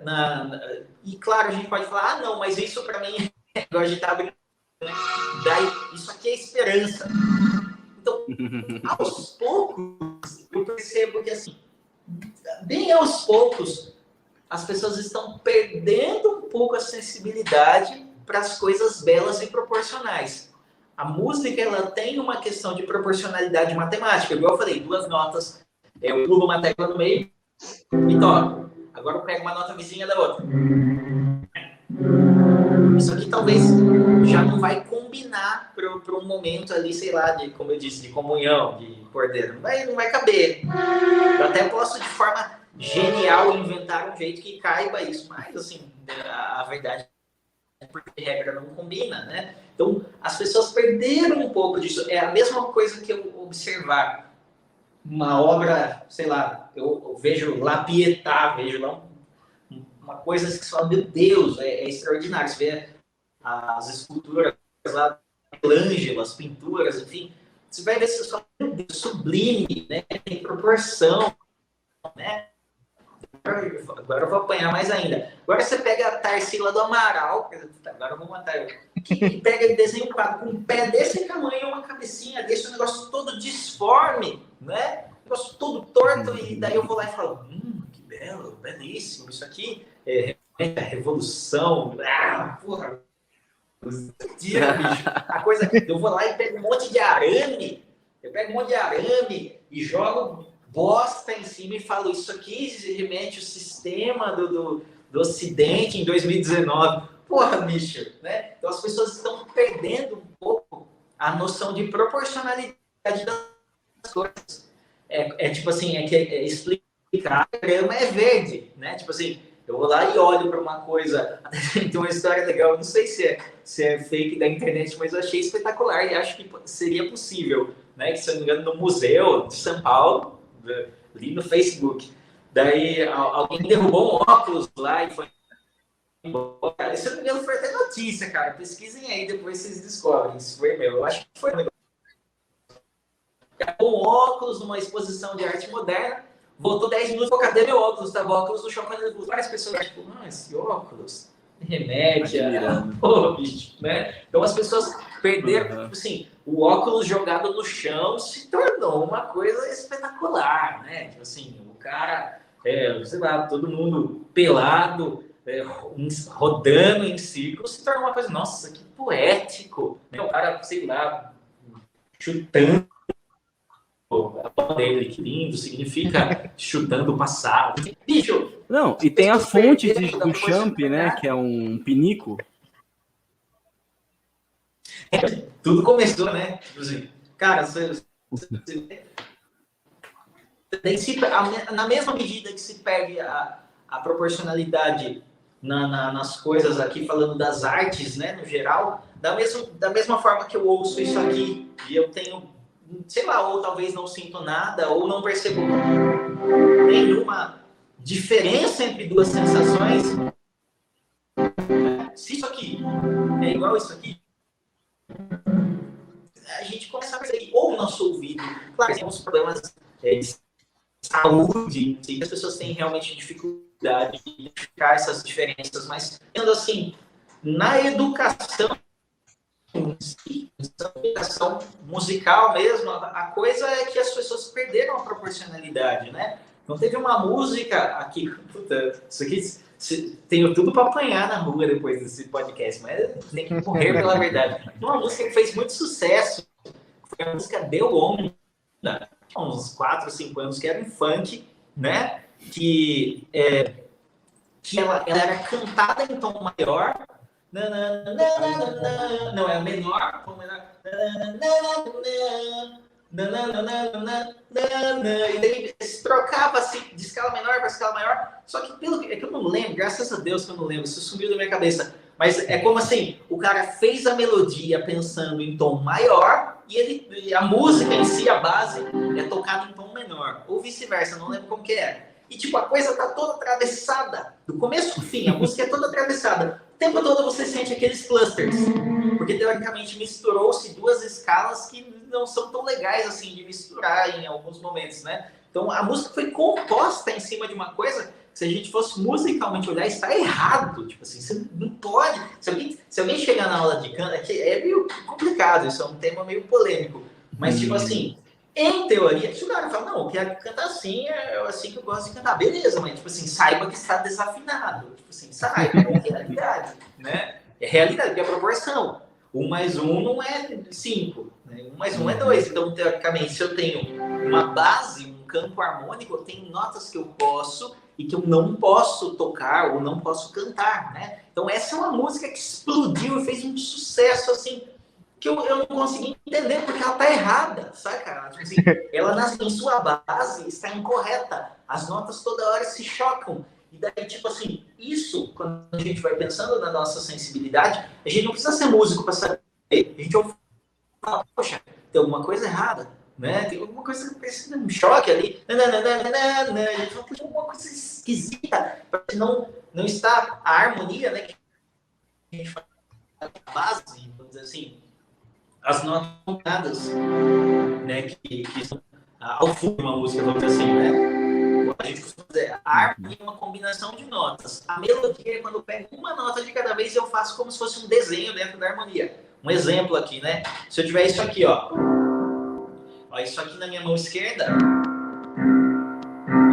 E claro, a gente pode falar, não, mas isso para mim, igual a gente tá brincando, isso aqui é esperança. Então, aos poucos, eu percebo que, assim, bem aos poucos, as pessoas estão perdendo um pouco a sensibilidade para as coisas belas e proporcionais. A música, ela tem uma questão de proporcionalidade matemática. Igual eu falei, 2 notas, eu pulo uma tecla no meio e toco. Agora eu pego uma nota vizinha da outra. Isso aqui talvez já não vai combinar para um momento ali, sei lá, de, como eu disse, de comunhão, de cordeiro. Não vai caber. Eu até posso, de forma genial, inventar um jeito que caiba isso. Mas, assim, a verdade é porque a regra não combina, né? Então, as pessoas perderam um pouco disso. É a mesma coisa que eu observar uma obra, sei lá, eu vejo La Pietà, vejo lá uma coisa que você fala, meu Deus, é extraordinário. Você vê as esculturas lá, Michelangelo, as pinturas, enfim, você vai ver, você fala, meu Deus, sublime, né? Tem proporção, né? Agora eu vou apanhar mais ainda. Agora você pega a Tarsila do Amaral, agora eu vou matar eu, que pega e desenha um quadro com um pé desse tamanho, uma cabecinha desse, um negócio todo disforme, né? Um negócio todo torto, e daí eu vou lá e falo, que belo, belíssimo, isso aqui é a revolução, porra, a coisa, eu vou lá e pego um monte de arame, e jogo bosta em cima e falo, isso aqui remete ao sistema do Ocidente em 2019. Porra, bicho, né? Então as pessoas estão perdendo um pouco a noção de proporcionalidade das coisas. É tipo assim, explicar a grama é verde, né? Tipo assim, eu vou lá e olho para uma coisa, tem uma história legal, não sei se é fake da internet, mas eu achei espetacular e acho que seria possível, né? Que, se eu não me engano, no Museu de São Paulo, ali no Facebook, daí alguém derrubou um óculos lá e foi embora. Se eu não me engano, foi até notícia, cara. Pesquisem aí, depois vocês descobrem. Isso foi meu. Eu acho que foi um óculos numa exposição de arte moderna, voltou 10 minutos, pô, cadê meu óculos? Tava óculos no shopping. Várias pessoas, tipo, esse óculos remete a... Pô, bicho, né? Então as pessoas perderam, tipo assim, o óculos jogado no chão se tornou uma coisa espetacular, né? Tipo assim, o cara, sei lá, todo mundo pelado, rodando em círculo, se tornou uma coisa, nossa, que poético, né? O cara, sei lá, chutando a bola dele, que lindo, significa chutando o passado. Bicho, não, e tem a fonte do Champ, né, que é um pinico. Tudo começou, né? Cara, na mesma medida que se perde a proporcionalidade nas coisas aqui, falando das artes, né, no geral, da mesma forma que eu ouço isso aqui e eu tenho, sei lá, ou talvez não sinto nada, ou não percebo nenhuma diferença entre duas sensações. Se isso aqui é igual isso aqui, a gente começa a perceber, ou o nosso ouvido, claro, tem alguns problemas de saúde, e as pessoas têm realmente dificuldade de identificar essas diferenças, mas, sendo assim, na educação musical mesmo, a coisa é que as pessoas perderam a proporcionalidade, né? Não teve uma música aqui, puta, isso aqui tenho tudo para apanhar na rua depois desse podcast, mas tem que correr pela verdade. Uma música que fez muito sucesso foi a música Deu Onda, há uns 4, 5 anos, que era um funk, né? Que ela era cantada em tom maior. Não, é menor, e daí se trocava assim, de escala menor para escala maior, só que é que eu não lembro, graças a Deus que eu não lembro, isso sumiu da minha cabeça, mas é como assim, o cara fez a melodia pensando em tom maior e a música em si, a base, é tocada em tom menor, ou vice-versa, não lembro como que é. E tipo, a coisa tá toda atravessada, do começo ao fim, a música é toda atravessada. O tempo todo você sente aqueles clusters, porque teoricamente misturou-se duas escalas que não são tão legais assim de misturar em alguns momentos, né? Então a música foi composta em cima de uma coisa que, se a gente fosse musicalmente olhar, está errado. Tipo assim, você não pode. Se alguém chegar na aula de canto, é meio complicado, isso é um tema meio polêmico, mas tipo assim, Em teoria, se o cara fala, não, eu quero cantar assim, é assim que eu gosto de cantar. Beleza, mas, tipo assim, saiba que está desafinado. Tipo assim, saiba, é realidade, né? É realidade, porque é proporção. 1 mais 1 não é 5, né? 1 mais 1 é 2. Então, teoricamente, se eu tenho uma base, um campo harmônico, eu tenho notas que eu posso e que eu não posso tocar ou não posso cantar, né? Então, essa é uma música que explodiu e fez um sucesso, assim, que eu não consegui entender porque ela tá errada, saca? Tipo assim, ela em sua base está incorreta. As notas toda hora se chocam. E daí, tipo assim, isso, quando a gente vai pensando na nossa sensibilidade, a gente não precisa ser músico para saber. A gente ouve e fala, poxa, tem alguma coisa errada, né? Tem alguma coisa que precisa de um choque ali. A gente fala, tem alguma coisa esquisita, para não estar a harmonia, né? Que a gente fala, a base, vamos dizer assim, as notas contadas, né, que são ao fundo de uma música, vamos dizer assim, né? A gente costuma dizer, a harmonia é uma combinação de notas. A melodia é quando eu pego uma nota de cada vez e eu faço como se fosse um desenho dentro da harmonia. Um exemplo aqui, né? Se eu tiver isso aqui, ó isso aqui na minha mão esquerda,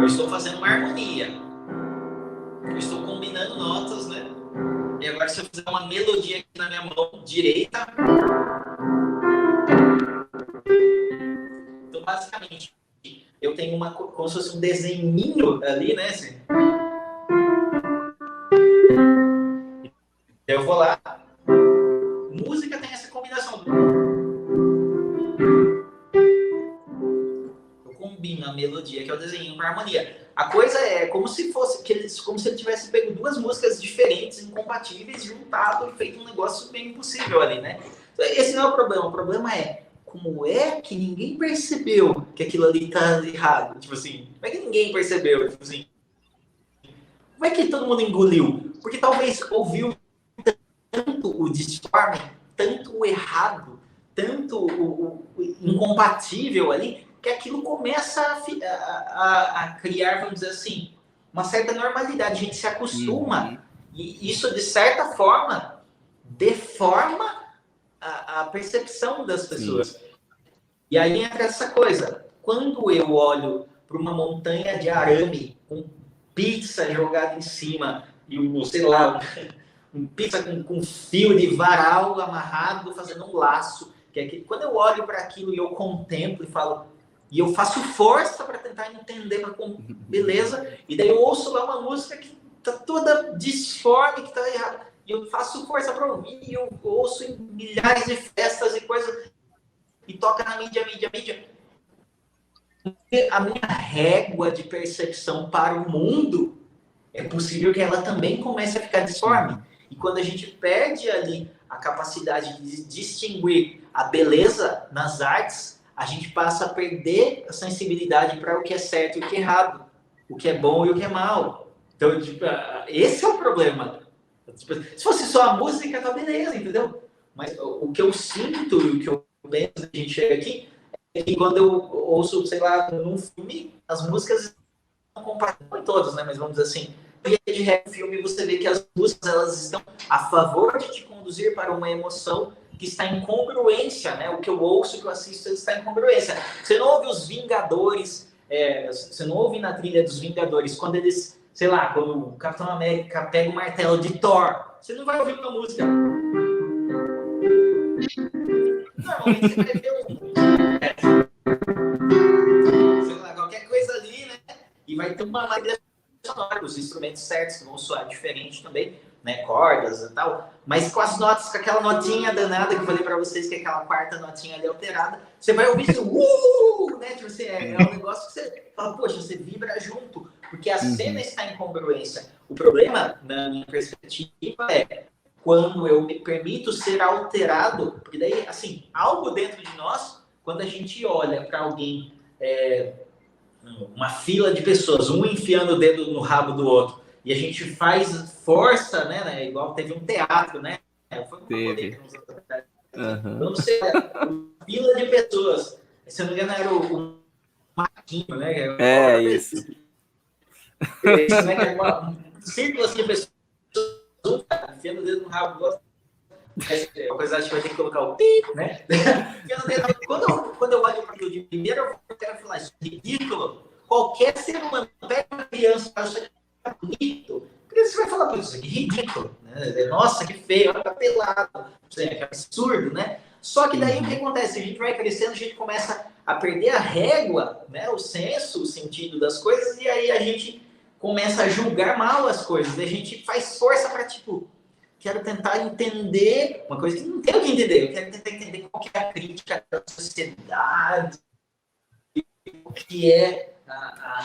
eu estou fazendo uma harmonia. Eu estou combinando notas, né? E agora se eu fizer uma melodia aqui na minha mão direita, então basicamente eu tenho como se fosse um desenhinho ali, né? Assim. Eu vou lá. Música tem essa combinação. Eu combino a melodia, que é o desenho, com a harmonia. A coisa é como se ele tivesse pego duas músicas diferentes, incompatíveis, juntado e feito um negócio bem impossível ali, né? Esse não é o problema. O problema é como é que ninguém percebeu que aquilo ali tá errado? Tipo assim, como é que ninguém percebeu? Tipo assim, como é que todo mundo engoliu? Porque talvez ouviu tanto o disforme, tanto o errado, tanto o incompatível ali, que aquilo começa a criar, vamos dizer assim, uma certa normalidade. A gente se acostuma e isso, de certa forma, deforma a percepção das pessoas. Sim. E aí entra essa coisa. Quando eu olho para uma montanha de arame com pizza jogada em cima e sei lá, um pizza com fio de varal amarrado fazendo um laço, que é que quando eu olho para aquilo e eu contemplo e falo, e eu faço força para tentar entender, beleza, e daí eu ouço lá uma música que tá toda disforme, que tá errada. E eu faço força para ouvir, e eu ouço em milhares de festas e coisas, e toca na mídia. A minha régua de percepção para o mundo, é possível que ela também comece a ficar disforme. E quando a gente perde ali a capacidade de distinguir a beleza nas artes, a gente passa a perder a sensibilidade para o que é certo e o que é errado, o que é bom e o que é mal. Então, tipo, esse é o problema. Se fosse só a música, tá beleza, entendeu? Mas o que eu sinto e o que eu penso, a gente chega aqui, é que quando eu ouço, sei lá, num filme, as músicas não compatíveis em todos, né? Mas vamos dizer assim, de rap filme, você vê que as músicas, elas estão a favor de te conduzir para uma emoção que está em congruência, né? O que eu ouço, o que eu assisto, está em congruência. Você não ouve os Vingadores, você não ouve na trilha dos Vingadores, quando eles, sei lá, quando o Capitão América pega o martelo de Thor, você não vai ouvir uma música. Normalmente você vai ver sei lá, qualquer coisa ali, né? E vai ter uma trilha sonora, os instrumentos certos que vão soar diferente também, né? Cordas e tal. Mas com as notas, com aquela notinha danada que eu falei pra vocês, que é aquela quarta notinha ali alterada, você vai ouvir isso, né? Tipo assim, é um negócio que você fala, poxa, você vibra junto, porque a cena está em congruência. O problema, na minha perspectiva, é quando eu me permito ser alterado, porque daí, assim, algo dentro de nós, quando a gente olha para alguém, uma fila de pessoas, um enfiando o dedo no rabo do outro, e a gente faz força, né? Igual teve um teatro, né? Foi uma polêmica nos anos atrás. Então, você uma fila de pessoas, se eu não me engano, era o Marquinho, né? Isso. Isso, né? Um círculo assim de pessoas, enfiando o dedo no rabo do outro. É uma coisa que vai ter que colocar o pi, né? Quando eu olho para o de primeiro, eu quero falar isso é ridículo. Qualquer ser humano, pega uma criança, acha que é bonito, a criança vai falar, isso aqui é ridículo. Né? Nossa, que feio, olha, tá pelado. É absurdo, né? Só que daí o que acontece? A gente vai crescendo, a gente começa a perder a régua, né? O senso, o sentido das coisas, e aí a gente começa a julgar mal as coisas. A gente faz força para, tipo, quero tentar entender uma coisa que não tem o que entender. Eu quero tentar entender qual que é a crítica da sociedade, o que é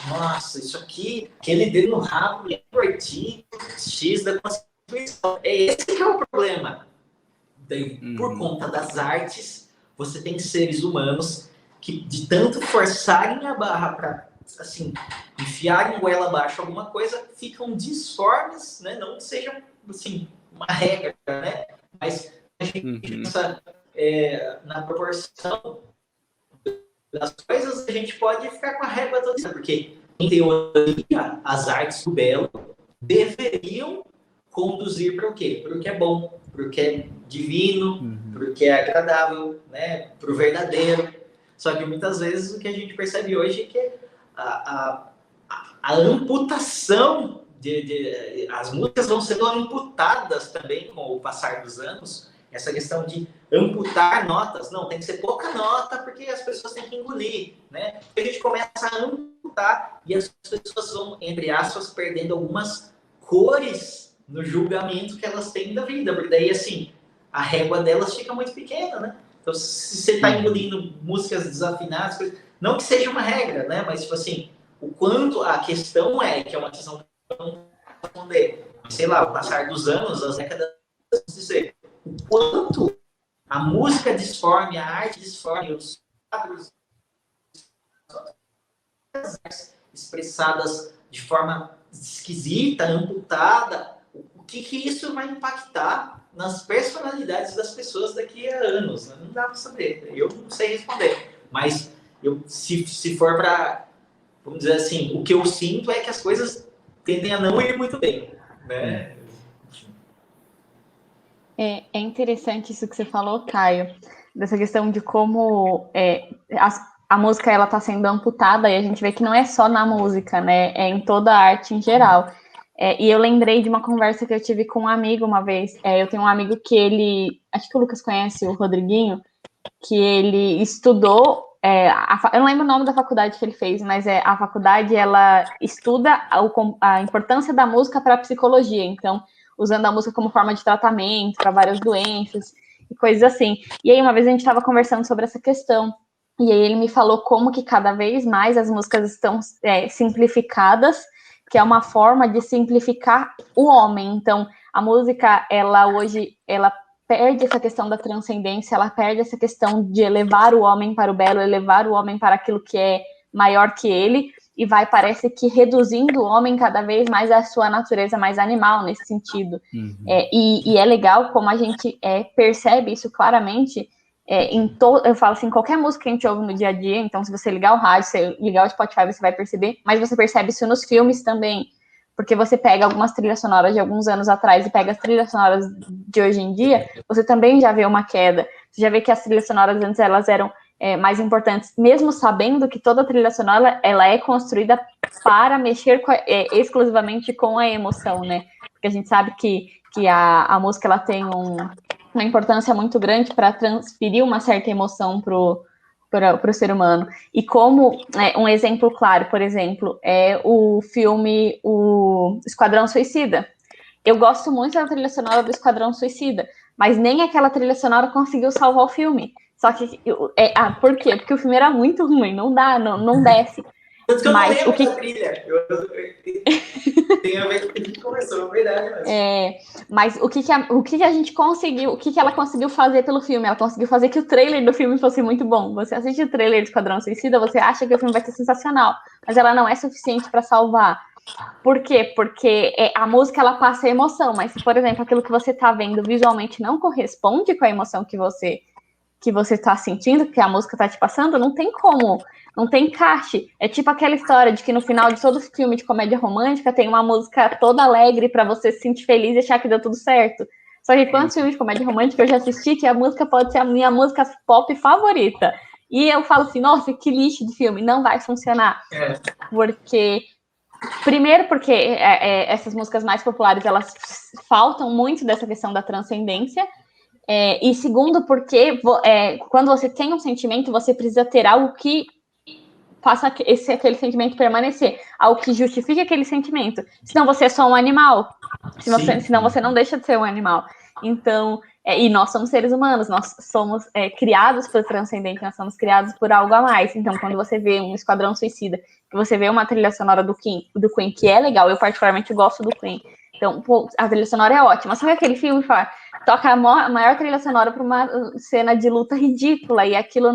nossa, isso aqui, aquele dedo no rabo, lembra o artigo X da Constituição. É esse que é o problema. Daí, por conta das artes, você tem seres humanos que, de tanto forçarem a barra para, assim, enfiarem goela abaixo alguma coisa, ficam disformes, né? Não que sejam, assim, uma regra, né? Mas a gente pensa na proporção das coisas, a gente pode ficar com a régua toda, porque, em teoria, as artes do belo deveriam conduzir para o quê? Para o que é bom, para o que é divino, para o que é agradável, né? Para o verdadeiro. Só que muitas vezes o que a gente percebe hoje é que a amputação as músicas vão sendo amputadas também com o passar dos anos. Essa questão de amputar notas, não, tem que ser pouca nota porque as pessoas têm que engolir, né? E a gente começa a amputar e as pessoas vão, entre aspas, perdendo algumas cores no julgamento que elas têm da vida, porque daí, assim, a régua delas fica muito pequena, né? Então, se você está engolindo músicas desafinadas, não que seja uma regra, né? Mas, tipo assim, o quanto a questão que é uma questão que não responder, sei lá, o passar dos anos, as décadas, dizer o quanto a música disforme, a arte disforme, os quadros expressadas de forma esquisita, amputada, o que isso vai impactar nas personalidades das pessoas daqui a anos? Né? Não dá para saber, eu não sei responder, mas se for para, vamos dizer assim, o que eu sinto é que as coisas tendem a não ir muito bem, né? É interessante isso que você falou, Caio, dessa questão de como a música ela está sendo amputada, e a gente vê que não é só na música, né? É em toda a arte em geral. E eu lembrei de uma conversa que eu tive com um amigo uma vez. Eu tenho um amigo que ele, acho que o Lucas conhece, o Rodriguinho, que ele estudou, eu não lembro o nome da faculdade que ele fez, mas a faculdade, ela estuda a importância da música para a psicologia, então, usando a música como forma de tratamento para várias doenças e coisas assim. E aí, uma vez a gente estava conversando sobre essa questão, e aí ele me falou como que cada vez mais as músicas estão simplificadas, que é uma forma de simplificar o homem. Então, a música, ela hoje, ela perde essa questão da transcendência, ela perde essa questão de elevar o homem para o belo, elevar o homem para aquilo que é maior que ele, e vai, parece que, reduzindo o homem cada vez mais à sua natureza mais animal, nesse sentido. E é legal como a gente percebe isso claramente, eu falo assim, qualquer música que a gente ouve no dia a dia, então se você ligar o rádio, se ligar o Spotify, você vai perceber, mas você percebe isso nos filmes também, porque você pega algumas trilhas sonoras de alguns anos atrás e pega as trilhas sonoras de hoje em dia, você também já vê uma queda. Você já vê que as trilhas sonoras antes, elas eram mais importantes, mesmo sabendo que toda trilha sonora, ela é construída para mexer exclusivamente com a emoção, né? Porque a gente sabe que a música, ela tem uma importância muito grande para transferir uma certa emoção para o ser humano. E como um exemplo claro, por exemplo, é o filme O Esquadrão Suicida. Eu gosto muito da trilha sonora do Esquadrão Suicida, mas nem aquela trilha sonora conseguiu salvar o filme. Só que, por quê? Porque o filme era muito ruim, não dá, não desce. Tanto que eu não lembro da trilha. Tem a ver com o que a gente conversou, é verdade. Mas o que a gente conseguiu, o que ela conseguiu fazer pelo filme? Ela conseguiu fazer que o trailer do filme fosse muito bom. Você assiste o trailer do Esquadrão Suicida, você acha que o filme vai ser sensacional, mas ela não é suficiente para salvar. Por quê? Porque a música, ela passa a emoção, mas se, por exemplo, aquilo que você está vendo visualmente não corresponde com a emoção que você está sentindo, que a música está te passando, não tem como, não tem encaixe. É tipo aquela história de que no final de todo filme de comédia romântica tem uma música toda alegre para você se sentir feliz e achar que deu tudo certo. Só que quantos filmes de comédia romântica eu já assisti que a música pode ser a minha música pop favorita? E eu falo assim, nossa, que lixo de filme, não vai funcionar. Porque... Primeiro porque essas músicas mais populares, elas faltam muito dessa questão da transcendência. E segundo porque quando você tem um sentimento, você precisa ter algo que faça aquele sentimento permanecer. Algo que justifique aquele sentimento. Senão você é só um animal. Senão você não deixa de ser um animal. Então... e nós somos seres humanos, nós somos criados por transcendente, nós somos criados por algo a mais. Então, quando você vê um Esquadrão Suicida, que você vê uma trilha sonora do Queen, que é legal, eu particularmente gosto do Queen. Então, a trilha sonora é ótima. Só que aquele filme toca a maior trilha sonora para uma cena de luta ridícula, e aquilo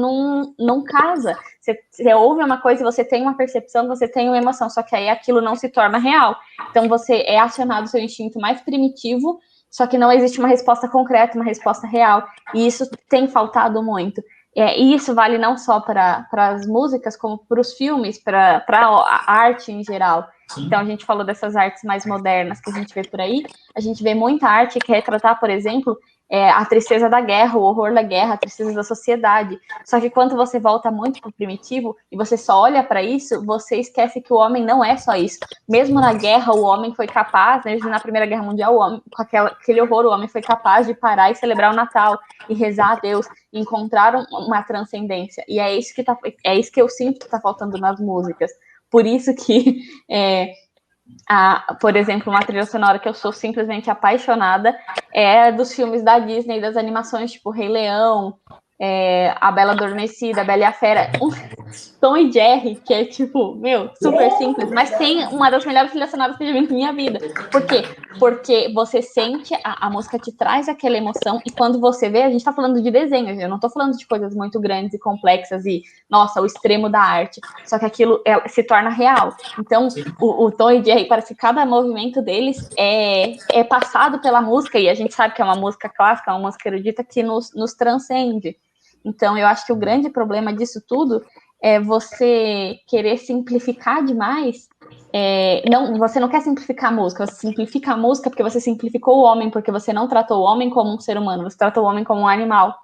não casa. Você ouve uma coisa e você tem uma percepção, você tem uma emoção, só que aí aquilo não se torna real. Então, você é acionado o seu instinto mais primitivo, só que não existe uma resposta concreta, uma resposta real. E isso tem faltado muito. E isso vale não só para as músicas, como para os filmes, para a arte em geral. Sim. Então, a gente falou dessas artes mais modernas que a gente vê por aí. A gente vê muita arte que retratar, por exemplo, a tristeza da guerra, o horror da guerra, a tristeza da sociedade. Só que quando você volta muito pro primitivo e você só olha para isso, você esquece que o homem não é só isso. Mesmo na guerra, o homem foi capaz, mesmo na Primeira Guerra Mundial, o homem, com aquele horror, o homem foi capaz de parar e celebrar o Natal e rezar a Deus, e encontrar uma transcendência. E é isso que eu sinto que está faltando nas músicas. Por isso que por exemplo, uma trilha sonora que eu sou simplesmente apaixonada é dos filmes da Disney, das animações tipo Rei Leão, A Bela Adormecida, A Bela e a Fera, Tom e Jerry, que é tipo, super simples, mas tem uma das melhores trilhas sonoras que eu já vi na minha vida. Por quê? Porque você sente, a música te traz aquela emoção, e quando você vê, a gente tá falando de desenhos, eu não tô falando de coisas muito grandes e complexas e, nossa, o extremo da arte, só que aquilo se torna real. Então, o Tom e Jerry, parece que cada movimento deles é passado pela música, e a gente sabe que é uma música clássica, uma música erudita que nos transcende. Então, eu acho que o grande problema disso tudo é você querer simplificar demais. Você não quer simplificar a música, você simplifica a música porque você simplificou o homem, porque você não tratou o homem como um ser humano, você tratou o homem como um animal.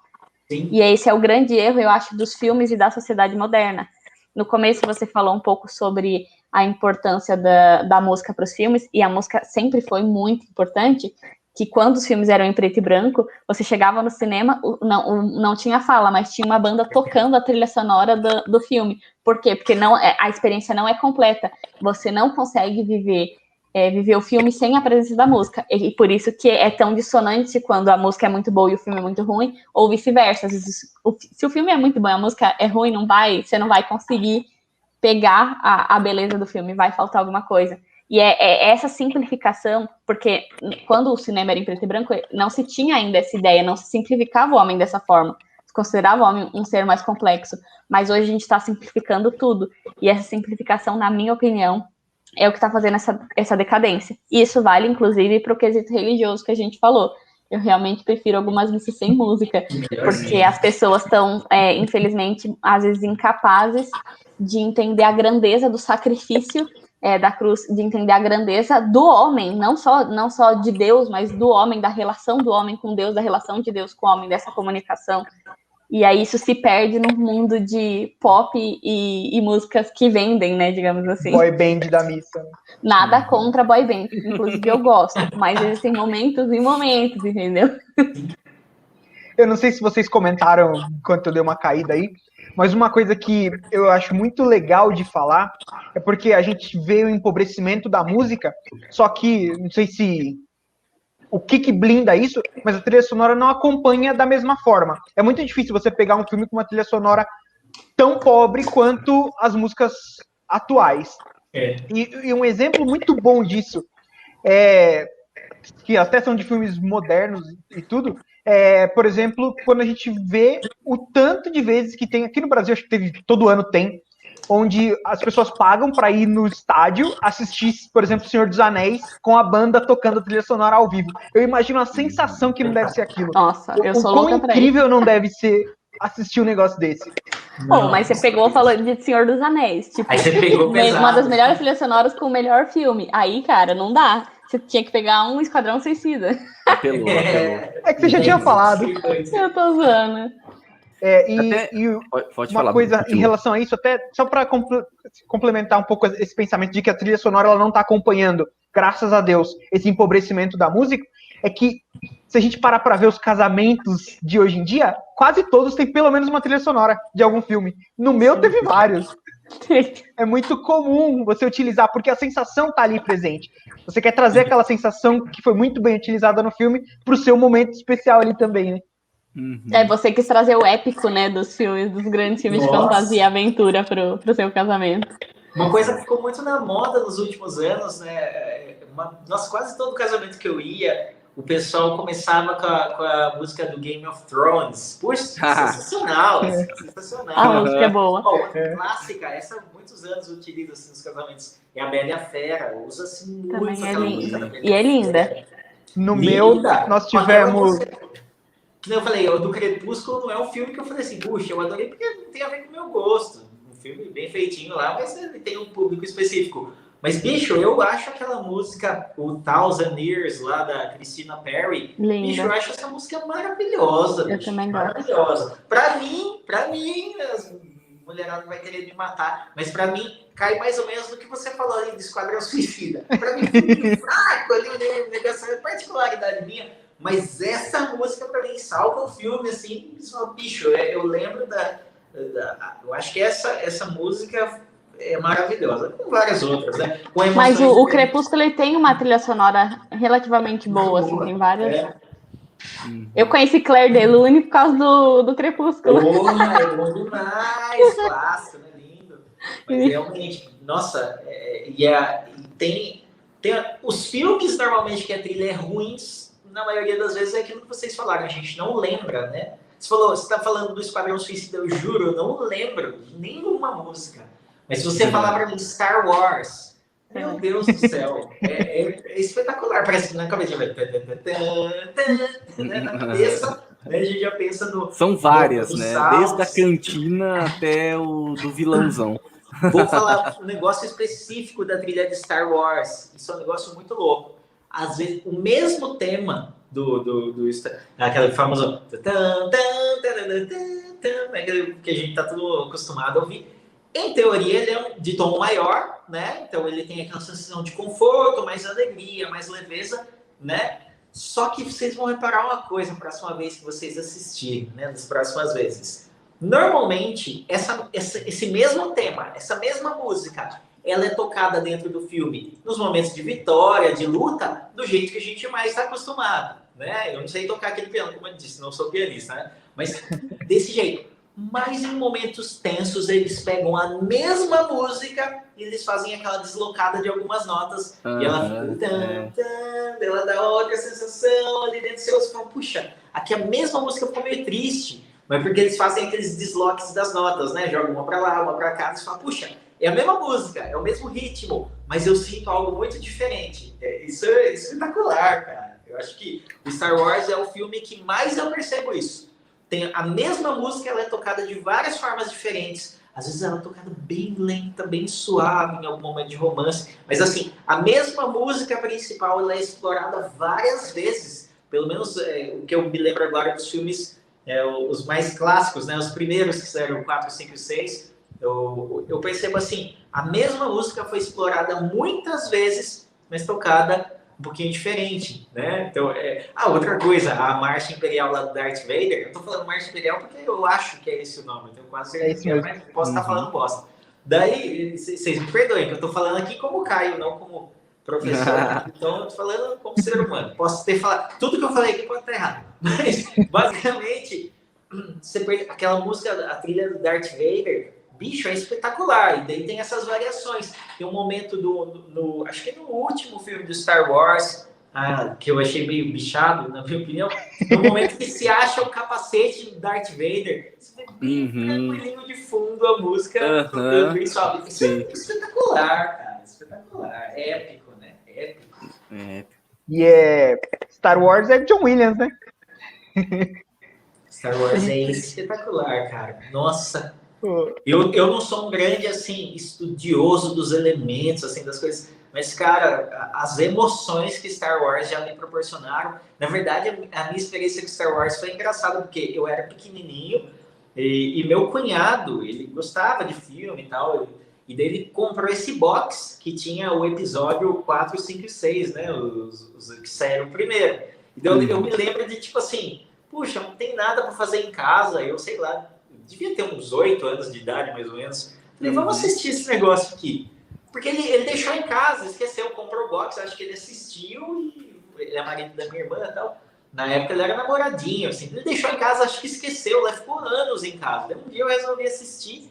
Sim. E esse é o grande erro, eu acho, dos filmes e da sociedade moderna. No começo você falou um pouco sobre a importância da música para os filmes, e a música sempre foi muito importante, que quando os filmes eram em preto e branco, você chegava no cinema, não tinha fala, mas tinha uma banda tocando a trilha sonora do filme. Por quê? Porque a experiência não é completa. Você não consegue viver o filme sem a presença da música. E por isso que é tão dissonante quando a música é muito boa e o filme é muito ruim, ou vice-versa. Às vezes, se o filme é muito bom e a música é ruim, você não vai conseguir pegar a beleza do filme, vai faltar alguma coisa. E essa simplificação, porque quando o cinema era em preto e branco, não se tinha ainda essa ideia, não se simplificava o homem dessa forma, se considerava o homem um ser mais complexo, mas hoje a gente está simplificando tudo, e essa simplificação, na minha opinião, é o que está fazendo essa decadência. E isso vale, inclusive, para o quesito religioso que a gente falou. Eu realmente prefiro algumas missas sem música, porque as pessoas estão, infelizmente, às vezes incapazes de entender a grandeza do sacrifício da cruz, de entender a grandeza do homem, não só de Deus, mas do homem, da relação do homem com Deus, da relação de Deus com o homem, dessa comunicação. E aí isso se perde no mundo de pop e músicas que vendem, né, digamos assim. Boy band da missa. Nada contra boy band, inclusive eu gosto, mas existem momentos e momentos, entendeu? Eu não sei se vocês comentaram enquanto eu dei uma caída aí, mas uma coisa que eu acho muito legal de falar é porque a gente vê o empobrecimento da música, só que, não sei se o que blinda isso, mas a trilha sonora não acompanha da mesma forma. É muito difícil você pegar um filme com uma trilha sonora tão pobre quanto as músicas atuais. E um exemplo muito bom disso, que até são de filmes modernos e tudo, por exemplo, quando a gente vê o tanto de vezes que tem, aqui no Brasil, acho que todo ano tem, onde as pessoas pagam para ir no estádio assistir, por exemplo, O Senhor dos Anéis, com a banda tocando a trilha sonora ao vivo. Eu imagino a sensação que não deve ser aquilo. Nossa, eu sou louca pra isso. O quão incrível não deve ser assistir um negócio desse. Pô, mas você pegou falando de Senhor dos Anéis. Tipo, aí você pegou pesado. Uma das melhores trilhas sonoras com o melhor filme. Aí, cara, não dá. você tinha que pegar um Esquadrão Suicida. Apelou. É que você já tinha falado. Eu tô zoando. Pode Uma falar, coisa continua. em relação a isso, até só para complementar um pouco esse pensamento de que a trilha sonora ela não está acompanhando, graças a Deus, esse empobrecimento da música, é que se a gente parar para ver os casamentos de hoje em dia, quase todos têm pelo menos uma trilha sonora de algum filme. No meu teve vários. É muito comum você utilizar, porque a sensação está ali presente. Você quer trazer aquela sensação que foi muito bem utilizada no filme para o seu momento especial ali também, né? Uhum. Você quis trazer o épico, né, dos filmes, dos grandes filmes de fantasia e aventura pro seu casamento. Uma coisa que ficou muito na moda nos últimos anos, né? Nossa, quase todo casamento que eu ia, o pessoal começava com a música do Game of Thrones. Puxa, sensacional, sensacional. A música é boa. Clássica, essa há muitos anos utiliza assim, nos casamentos. É a Bela e a Fera, usa-se muito Também aquela música. E é linda. No meu, nós tivemos... Que nem eu falei, o do Crepúsculo não é um filme que eu falei assim, puxa, eu adorei porque não tem a ver com o meu gosto. Um filme bem feitinho lá, mas ele tem um público específico. Mas, bicho, eu acho aquela música, o Thousand Years, lá da Christina Perri, linda. Bicho, eu acho essa música maravilhosa. Eu também gosto. Maravilhosa. Pra mim, as mulheradas vai querer me matar, mas pra mim, cai mais ou menos no que você falou ali do Esquadrão Suicida. Pra mim, foi fraco ali, o negócio é particularidade minha. Mas essa música, pra mim, salva o filme, assim, bicho, eu lembro eu acho que essa música é maravilhosa, com várias outras, né? Mas o Crepúsculo, ele tem uma trilha sonora relativamente boa, assim, tem várias... Eu conheci Claire Delune por causa do Crepúsculo. É bom demais, clássico, né? Lindo. Mas realmente, nossa, tem os filmes, normalmente, que a trilha é ruins, na maioria das vezes é aquilo que vocês falaram, a gente não lembra, né? Você tá falando do Esquadrão Suicida, eu juro, eu não lembro de nenhuma música. Mas se você falar pra mim de Star Wars, meu Deus do céu, é espetacular. Parece que na cabeça vai... Na cabeça, né, a gente já pensa no... São várias, no né? Saltos. Desde a cantina até o do vilãozão. Vou falar um negócio específico da trilha de Star Wars. Isso é um negócio muito louco. Às vezes, o mesmo tema aquele famoso que a gente tá tudo acostumado a ouvir. Em teoria, ele é de tom maior, né? Então, ele tem aquela sensação de conforto, mais alegria, mais leveza, né? Só que vocês vão reparar uma coisa a próxima vez que vocês assistirem, né? Das próximas vezes. Normalmente, esse mesmo tema, essa mesma música, ela é tocada dentro do filme nos momentos de vitória, de luta, do jeito que a gente mais está acostumado, né? Eu não sei tocar aquele piano, como eu disse, não sou pianista, né? Mas desse jeito. Mas em momentos tensos, eles pegam a mesma música e eles fazem aquela deslocada de algumas notas e ela fica... Ela dá outra sensação ali dentro do seu... Você fala, puxa, aqui a mesma música ficou meio triste, mas porque eles fazem aqueles desloques das notas, né? Jogam uma para lá, uma para cá, e você fala, puxa, é a mesma música, é o mesmo ritmo, mas eu sinto algo muito diferente. Isso é espetacular, cara. Eu acho que o Star Wars é o filme que mais eu percebo isso. Tem a mesma música, ela é tocada de várias formas diferentes. Às vezes ela é tocada bem lenta, bem suave, em algum momento de romance. Mas assim, a mesma música principal, ela é explorada várias vezes. Pelo menos o que eu me lembro agora dos filmes, os mais clássicos, né? Os primeiros que fizeram 4, 5 e 6. Eu percebo assim, a mesma música foi explorada muitas vezes, mas tocada um pouquinho diferente, né? Então, outra coisa, a Marcha Imperial lá do Darth Vader, eu tô falando Marcha Imperial porque eu acho que é esse o nome, eu tenho quase certeza, mas posso estar falando bosta. Daí, vocês me perdoem, que eu tô falando aqui como Caio, não como professor, então eu tô falando como ser humano. Posso ter falado, tudo que eu falei aqui pode estar errado, mas basicamente, aquela música, a trilha do Darth Vader, bicho, é espetacular, e daí tem essas variações. Tem um momento acho que no último filme do Star Wars, que eu achei meio bichado, na minha opinião, no momento que se acha o capacete do Darth Vader, você vê bem tranquilinho de fundo a música, isso é espetacular, cara, espetacular, épico, né? Épico. E Star Wars é John Williams, né? Star Wars é espetacular, cara. Nossa... Eu não sou um grande, assim, estudioso dos elementos, assim, das coisas, Mas, cara, as emoções que Star Wars já me proporcionaram... Na verdade, a minha experiência com Star Wars foi engraçada, porque eu era pequenininho e meu cunhado, ele gostava de filme e tal, e daí ele comprou esse box que tinha o episódio 4, 5 e 6, né? Os que saíram primeiro. Então, eu me lembro de, tipo assim, puxa, não tem nada para fazer em casa, eu sei lá, devia ter uns 8 anos de idade, mais ou menos. Falei, vamos assistir esse negócio aqui. Porque ele deixou em casa, esqueceu, comprou o box, acho que ele assistiu e ele é marido da minha irmã e tal. Na época ele era namoradinho, assim. Ele deixou em casa, acho que esqueceu, ele ficou anos em casa. Daí um dia eu resolvi assistir.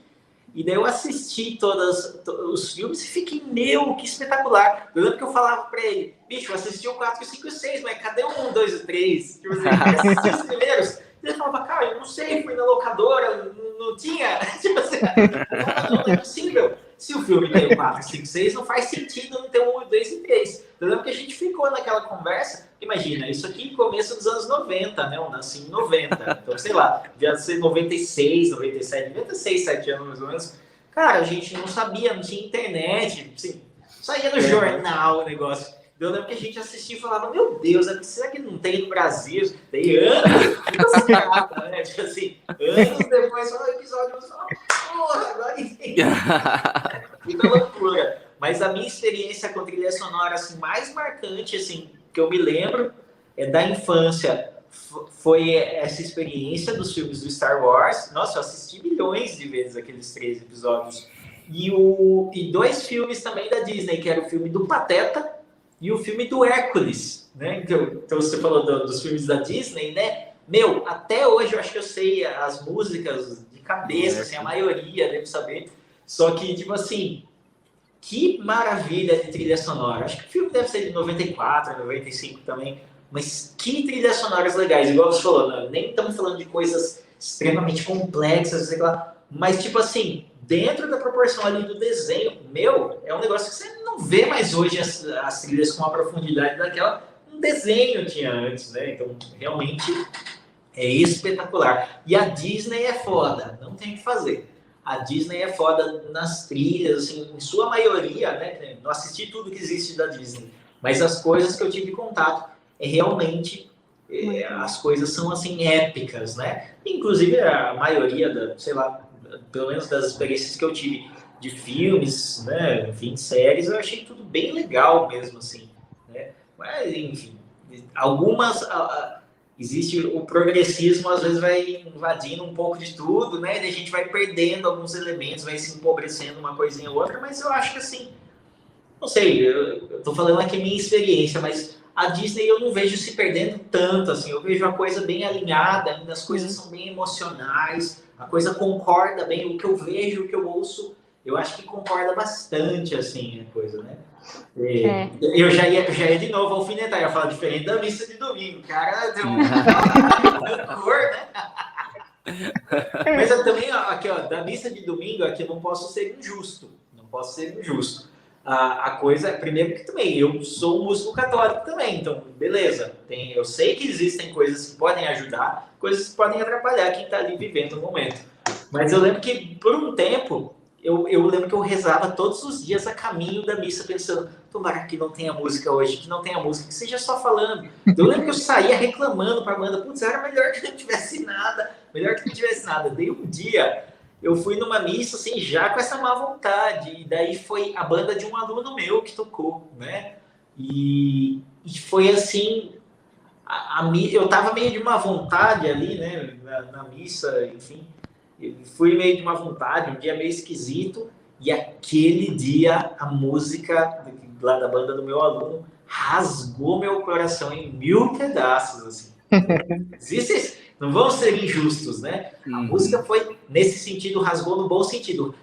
E daí eu assisti todos os filmes e fiquei, meu, que espetacular. Eu lembro que eu falava pra ele, bicho, eu assisti o 4, 5 e 6, mas cadê o 1, 2 e 3? Tipo assim, eu assisti os primeiros. Ele falava, cara, eu não sei, fui na locadora, não tinha. Tipo assim, não é possível. Se o filme tem o 4, 5, 6, não faz sentido não ter o 1, 2 e 3. Eu lembro que a gente ficou naquela conversa. Imagina, isso aqui no começo dos anos 90, né? Eu nasci em 90. Então, sei lá, devia ser 96, 97, 96, 7 anos mais ou menos. Cara, a gente não sabia, não tinha internet, assim, saía no jornal o negócio. Eu lembro que a gente assistia e falava, meu Deus, será que não tem no Brasil? Tem anos, né? Tipo assim, anos depois, só um episódio, porra, agora entendi. Muita loucura. Mas a minha experiência com trilha sonora assim, mais marcante assim, que eu me lembro da infância foi essa experiência dos filmes do Star Wars. Nossa, eu assisti milhões de vezes aqueles 3 episódios. E 2 filmes também da Disney, que era o filme do Pateta e o filme do Hércules, né? Então você falou dos filmes da Disney, né? Meu, até hoje eu acho que eu sei as músicas de cabeça, assim, a maioria devo saber. Só que, tipo assim, que maravilha de trilha sonora. Acho que o filme deve ser de 94, 95 também. Mas que trilhas sonoras legais. Igual você falou, né? Nem estamos falando de coisas extremamente complexas, sei lá. Mas, tipo assim, dentro da proporção ali do desenho, meu, é um negócio que você não vê mais hoje as trilhas com a profundidade daquela um desenho tinha antes, né? Então, realmente é espetacular. E a Disney é foda, não tem o que fazer. A Disney é foda nas trilhas, assim, em sua maioria, né? Não assisti tudo que existe da Disney, mas as coisas que eu tive contato realmente as coisas são assim épicas, né? Inclusive a maioria sei lá, pelo menos das experiências que eu tive de filmes, né? Enfim, de séries, eu achei tudo bem legal mesmo, assim, né? Mas enfim, algumas existe o progressismo, às vezes vai invadindo um pouco de tudo, né? E a gente vai perdendo alguns elementos, vai se empobrecendo uma coisinha ou outra, mas eu acho que assim, não sei, eu tô falando aqui minha experiência, mas a Disney eu não vejo se perdendo tanto, assim, eu vejo uma coisa bem alinhada, ainda as coisas são bem emocionais, a coisa concorda bem, o que eu vejo, o que eu ouço, eu acho que concorda bastante, assim, a coisa, né? Eu já ia de novo alfinetar, ia falar diferente da missa de domingo, cara, tem uma cor, né? Mas eu também, aqui, ó, da missa de domingo, aqui eu não posso ser injusto, a coisa, primeiro que também, eu sou um músico católico também, então, beleza, eu sei que existem coisas que podem ajudar, coisas que podem atrapalhar quem está ali vivendo no momento. Mas eu lembro que, por um tempo, eu lembro que eu rezava todos os dias a caminho da missa, pensando, tomara que não tenha música hoje, que não tenha música, que seja só falando. Eu lembro que eu saía reclamando para a banda, putz, era melhor que não tivesse nada, Daí um dia, eu fui numa missa, assim, já com essa má vontade, e daí foi a banda de um aluno meu que tocou, né? E foi assim, eu tava meio de má vontade ali, né, na missa, enfim, eu fui meio de má vontade, um dia meio esquisito, e aquele dia a música lá da banda do meu aluno rasgou meu coração em 1000 pedaços, assim. Não vamos ser injustos, né? A música foi, nesse sentido, rasgou no bom sentido.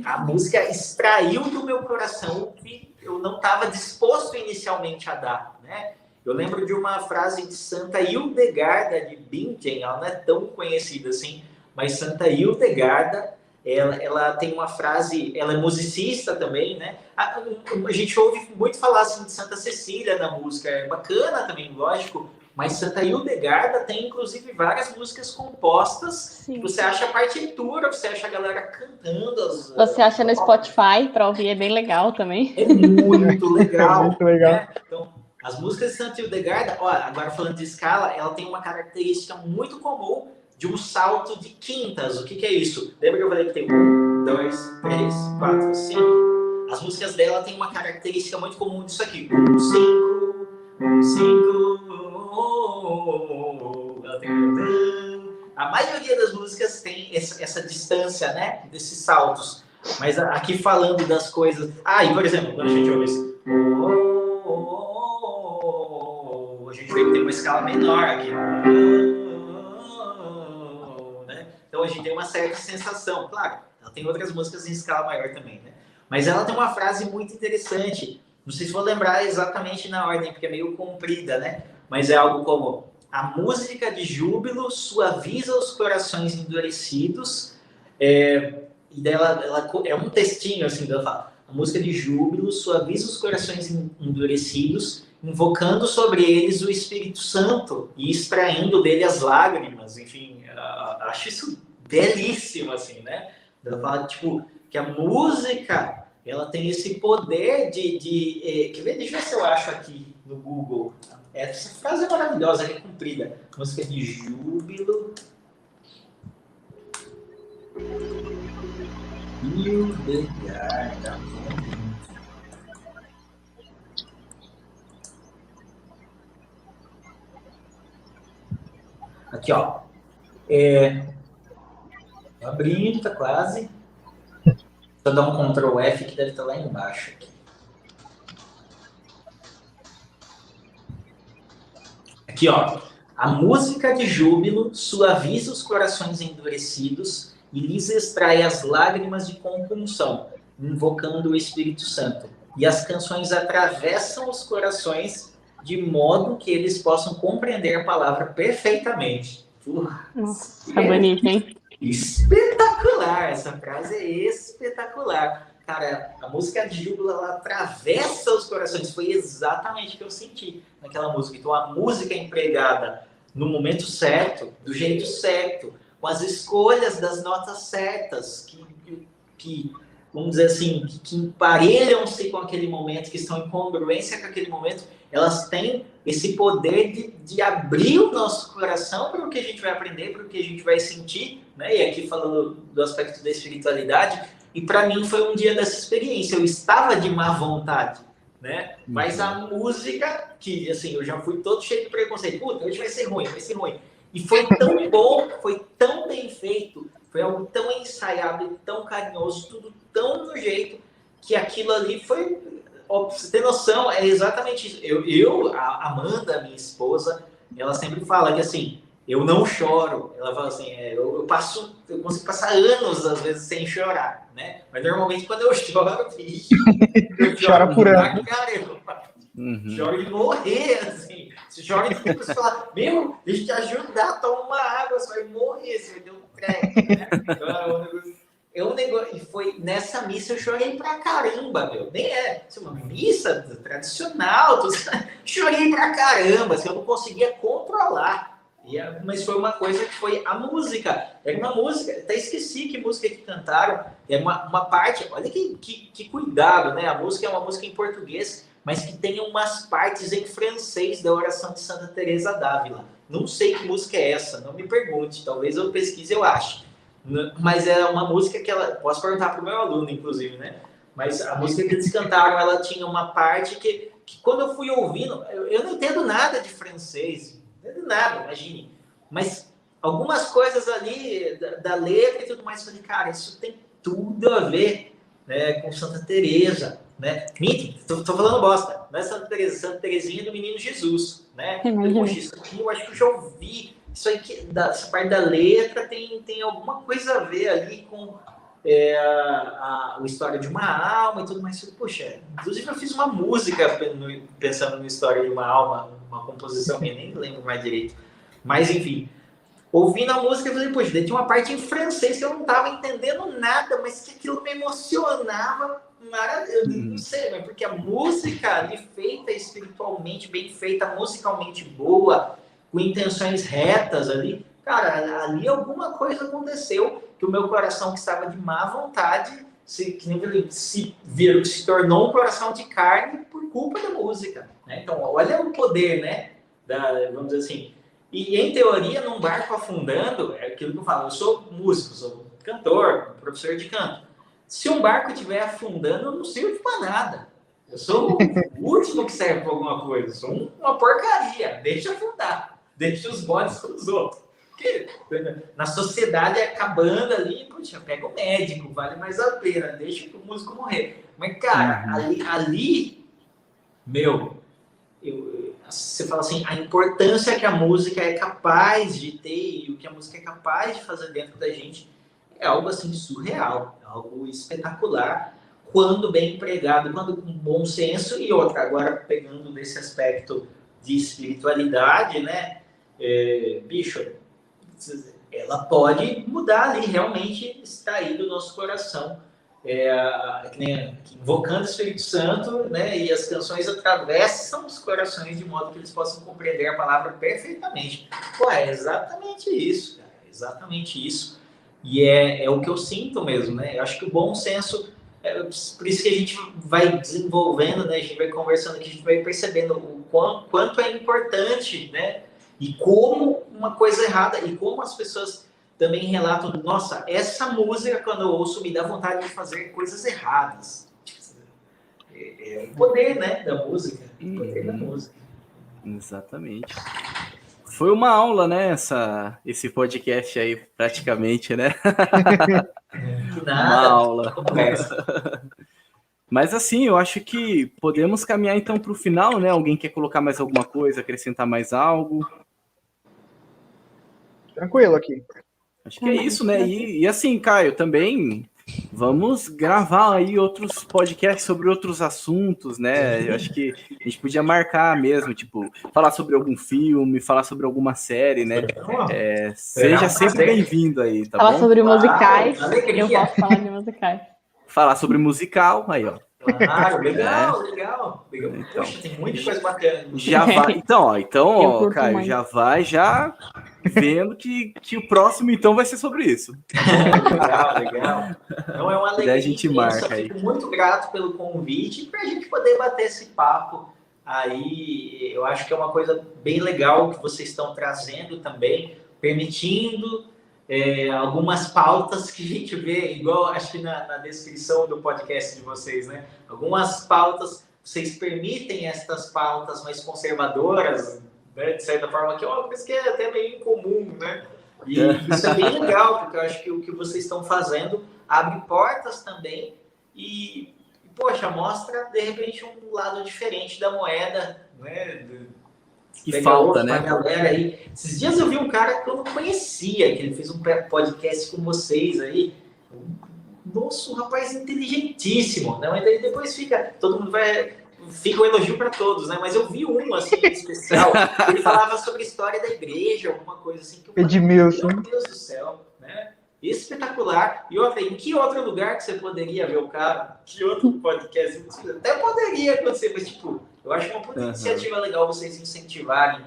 A música extraiu do meu coração o que eu não estava disposto inicialmente a dar, né? Eu lembro de uma frase de Santa Hildegarda de Bingen, ela não é tão conhecida assim, mas Santa Hildegarda, ela tem uma frase, ela é musicista também, né? A gente ouve muito falar assim, de Santa Cecília na música, é bacana também, lógico, Mas Santa Hildegarda tem, inclusive, várias músicas compostas. Sim. Você acha a partitura, você acha a galera cantando. Você acha no Spotify para ouvir, é bem legal também. É muito legal. É muito legal. Né? Então, as músicas de Santa Hildegarda, ó, agora falando de escala, ela tem uma característica muito comum de um salto de quintas. O que é isso? Lembra que eu falei que tem 1, 2, 3, 4, 5? As músicas dela têm uma característica muito comum disso aqui. 1, 5, 1, 5. Ela tem a maioria das músicas tem essa distância, né? Desses saltos. Mas aqui falando das coisas... e por exemplo, quando a gente ouve isso... a gente vê que tem uma escala menor aqui. Né? Então a gente tem uma certa sensação. Claro, ela tem outras músicas em escala maior também, né? Mas ela tem uma frase muito interessante. Não sei se vou lembrar exatamente na ordem, porque é meio comprida, né? Mas é algo como: a música de júbilo suaviza os corações endurecidos. E dela, ela é um textinho assim, ela fala: a música de júbilo suaviza os corações endurecidos, invocando sobre eles o Espírito Santo e extraindo dele as lágrimas. Enfim, acho isso belíssimo, assim, né? Ela fala, tipo, que a música, ela tem esse poder de quer ver? Deixa eu ver se eu acho aqui no Google. Essa frase é maravilhosa, é comprida. Música de júbilo. Hildegarda. Aqui, ó. Abrindo, tá quase. Vou dar um Ctrl F que deve estar lá embaixo. Aqui, ó. A música de júbilo suaviza os corações endurecidos e lhes extrai as lágrimas de compunção, invocando o Espírito Santo. E as canções atravessam os corações de modo que eles possam compreender a palavra perfeitamente. Nossa, tá bonito, hein? Espetacular! Essa frase é espetacular. Cara, a música de júbilo, ela atravessa os corações. Foi exatamente o que eu senti naquela música. Então, a música é empregada no momento certo, do jeito certo, com as escolhas das notas certas, que vamos dizer assim, que emparelham-se com aquele momento, que estão em congruência com aquele momento. Elas têm esse poder de abrir o nosso coração para o que a gente vai aprender, para o que a gente vai sentir, né? E aqui falando do aspecto da espiritualidade, e para mim foi um dia dessa experiência. Eu estava de má vontade, né? Mas a música, que assim, eu já fui todo cheio de preconceito. Puta, hoje vai ser ruim, vai ser ruim. E foi tão bom, foi tão bem feito, foi algo tão ensaiado e tão carinhoso, tudo tão do jeito, que aquilo ali foi... Ó, pra você ter noção, é exatamente isso. A Amanda, minha esposa, ela sempre fala que assim, eu não choro. Ela fala assim, eu consigo passar anos, às vezes, sem chorar, né? Mas normalmente quando eu choro, eu choro por ano. Choro de morrer, assim. Você chora e você fala, meu, deixa eu te ajudar, toma uma água, você vai morrer, você vai ter um treco, né? Então, e foi nessa missa eu chorei pra caramba, meu. Nem é uma missa tradicional, chorei pra caramba, assim, eu não conseguia controlar. Mas foi uma coisa que foi a música. Era uma música, até esqueci que música que cantaram. É uma parte, olha que cuidado, né? A música é uma música em português, mas que tem umas partes em francês da oração de Santa Teresa d'Ávila. Não sei que música é essa, não me pergunte. Talvez eu pesquise e eu ache. Mas é uma música que ela... Posso perguntar para o meu aluno, inclusive, né? Mas a música que eles cantaram, ela tinha uma parte que quando eu fui ouvindo... Eu não entendo nada de francês. Não entendo nada, imagine. Mas algumas coisas ali da letra e tudo mais, eu falei, cara, isso tem tudo a ver, né, com Santa Teresa, né? Tô falando bosta. Não é Santa Teresa, Santa Teresinha do Menino Jesus, né? Poxa, isso aqui eu acho que eu já ouvi. Isso aí, essa parte da letra tem alguma coisa a ver ali com a história de uma alma e tudo mais. Poxa, inclusive eu fiz uma música pensando na história de uma alma, uma composição minha, nem lembro mais direito. Mas, enfim, ouvindo a música, eu falei, poxa, tinha uma parte em francês que eu não estava entendendo nada, mas que aquilo me emocionava. Eu não sei, mas porque a música ali feita espiritualmente, bem feita, musicalmente boa, com intenções retas ali, cara, ali alguma coisa aconteceu que o meu coração que estava de má vontade se tornou um coração de carne por culpa da música, né? Então, olha o poder, né? Vamos dizer assim. E, em teoria, num barco afundando, é aquilo que eu falo, eu sou músico, sou cantor, professor de canto. Se um barco estiver afundando, eu não sirvo para nada. Eu sou o último que serve para alguma coisa. Eu sou uma porcaria. Deixa afundar. Deixa os bodes para os outros. Porque na sociedade acabando ali, puxa, pega o médico, vale mais a pena. Deixa o músico morrer. Mas, cara, ali meu, você fala assim, a importância que a música é capaz de ter e o que a música é capaz de fazer dentro da gente é algo assim surreal, é algo espetacular, quando bem empregado, quando com bom senso. E outra, agora pegando nesse aspecto de espiritualidade, né, bicho, ela pode mudar ali, realmente está aí do nosso coração, invocando o Espírito Santo, né, e as canções atravessam os corações de modo que eles possam compreender a palavra perfeitamente. Pô, é exatamente isso, cara, é exatamente isso. E é o que eu sinto mesmo, né? Eu acho que o bom senso, por isso que a gente vai desenvolvendo, né? A gente vai conversando, que a gente vai percebendo o quanto é importante, né? E como uma coisa errada, e como as pessoas também relatam, nossa, essa música, quando eu ouço, me dá vontade de fazer coisas erradas. É o poder, né, da música. O poder da música. Exatamente. Foi uma aula, né, esse podcast aí, praticamente, né? Que nada, uma aula. Mas assim, eu acho que podemos caminhar então para o final, né? Alguém quer colocar mais alguma coisa, acrescentar mais algo? Tranquilo aqui. Acho que é isso, né? E assim, Caio, também vamos gravar aí outros podcasts sobre outros assuntos, né? Eu acho que a gente podia marcar mesmo, tipo, falar sobre algum filme, falar sobre alguma série, né? Seja sempre bem-vindo aí, tá bom? Falar sobre musicais, alegria. eu posso falar de musicais. Falar sobre musical, aí, ó. Claro, legal. Então, Poxa, tem muita coisa bacana. Já vai, Eu Caio, muito. já vai vendo que o próximo então vai ser sobre isso. Legal. Então é uma alegria. Daí a gente marca aí. Fico muito grato pelo convite para a gente poder bater esse papo aí. Eu acho que é uma coisa bem legal que vocês estão trazendo também, permitindo algumas pautas que a gente vê, igual acho que na descrição do podcast de vocês, né? Algumas pautas, vocês permitem estas pautas mais conservadoras, né? De certa forma, que é uma coisa que é até meio incomum, né? E isso é bem legal, porque eu acho que o que vocês estão fazendo abre portas também e poxa, mostra, de repente, um lado diferente da moeda, né? Que falta, né? Galera aí. Esses dias eu vi um cara que eu não conhecia, que ele fez um podcast com vocês aí. Nossa, um rapaz inteligentíssimo, né? Mas aí depois todo mundo fica um elogio para todos, né? Mas eu vi um, assim, especial, ele falava sobre a história da igreja, alguma coisa assim. Que eu falei, Edmilson. meu Deus do céu, né? Espetacular. E outra, em que outro lugar que você poderia ver o cara? Que outro podcast? Até poderia acontecer, mas tipo, eu acho uma iniciativa legal vocês incentivarem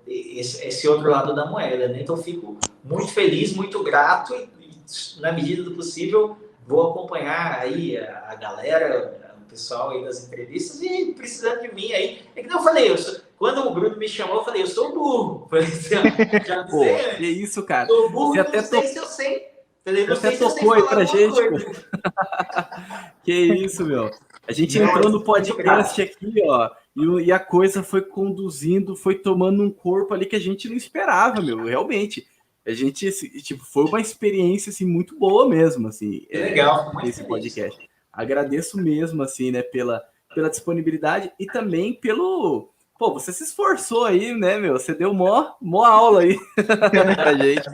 esse outro lado da moeda, né? Então, fico muito feliz, muito grato e, na medida do possível, vou acompanhar aí a galera, o pessoal aí das entrevistas e precisando de mim aí. É que eu falei, quando o Bruno me chamou, eu falei, eu sou burro. Já Pô, que isso, cara. Sou burro, Você até não sei se eu sei. Você até tocou aí pra gente, pô. Que isso, meu. A gente entrou no podcast aqui, ó, e a coisa foi conduzindo, foi tomando um corpo ali que a gente não esperava, meu, realmente. A gente, tipo, foi uma experiência, assim, muito boa mesmo, assim. Legal, esse podcast. Agradeço mesmo, assim, né, pela disponibilidade e também pelo... Pô, você se esforçou aí, né, meu? Você deu mó aula aí pra gente.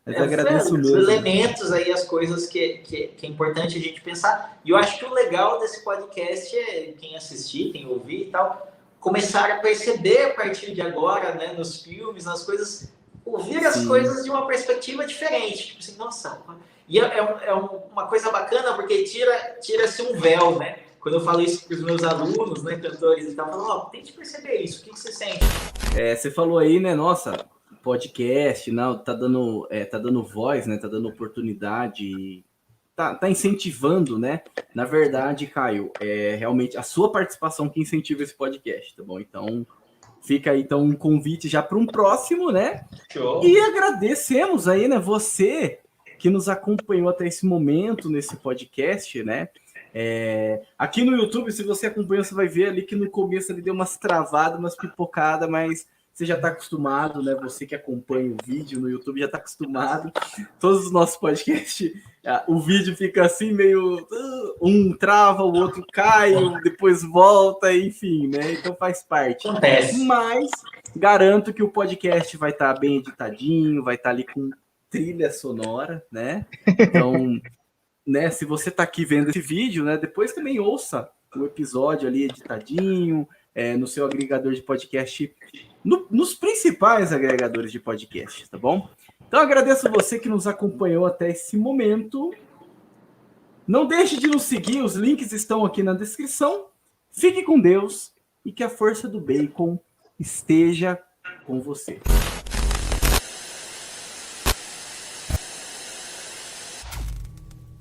Mas agradeço mesmo. Os elementos aí, as coisas que é importante a gente pensar. E eu acho que o legal desse podcast é quem assistir, quem ouvir e tal, começar a perceber a partir de agora, né, nos filmes, nas coisas, ouvir as coisas de uma perspectiva diferente. Tipo assim, nossa. E é uma coisa bacana porque tira-se um véu, né? quando eu falo isso para os meus alunos, né, cantores e tal, eu falo, ó, tente perceber isso, o que você sente? Você falou aí, né, nossa, podcast, não, tá dando voz, né, tá dando oportunidade, tá incentivando, né? Na verdade, Caio, realmente a sua participação que incentiva esse podcast, tá bom? Então, fica aí então um convite já para um próximo, né? Show. E agradecemos aí, né, você que nos acompanhou até esse momento nesse podcast, né? Aqui no YouTube, se você acompanhou, você vai ver ali que no começo ele deu umas travadas, umas pipocadas, mas você já está acostumado, né? Você que acompanha o vídeo no YouTube já está acostumado. Todos os nossos podcasts, o vídeo fica assim meio... Um trava, o outro cai, depois volta, enfim, né? Então faz parte. Acontece. Mas garanto que o podcast vai estar bem editadinho, vai estar ali com trilha sonora, né? Então, né, se você está aqui vendo esse vídeo, né, depois também ouça o episódio ali editadinho, no seu agregador de podcast, nos principais agregadores de podcast, tá bom? Então agradeço você que nos acompanhou até esse momento. Não deixe de nos seguir, os links estão aqui na descrição. Fique com Deus e que a força do bacon esteja com você.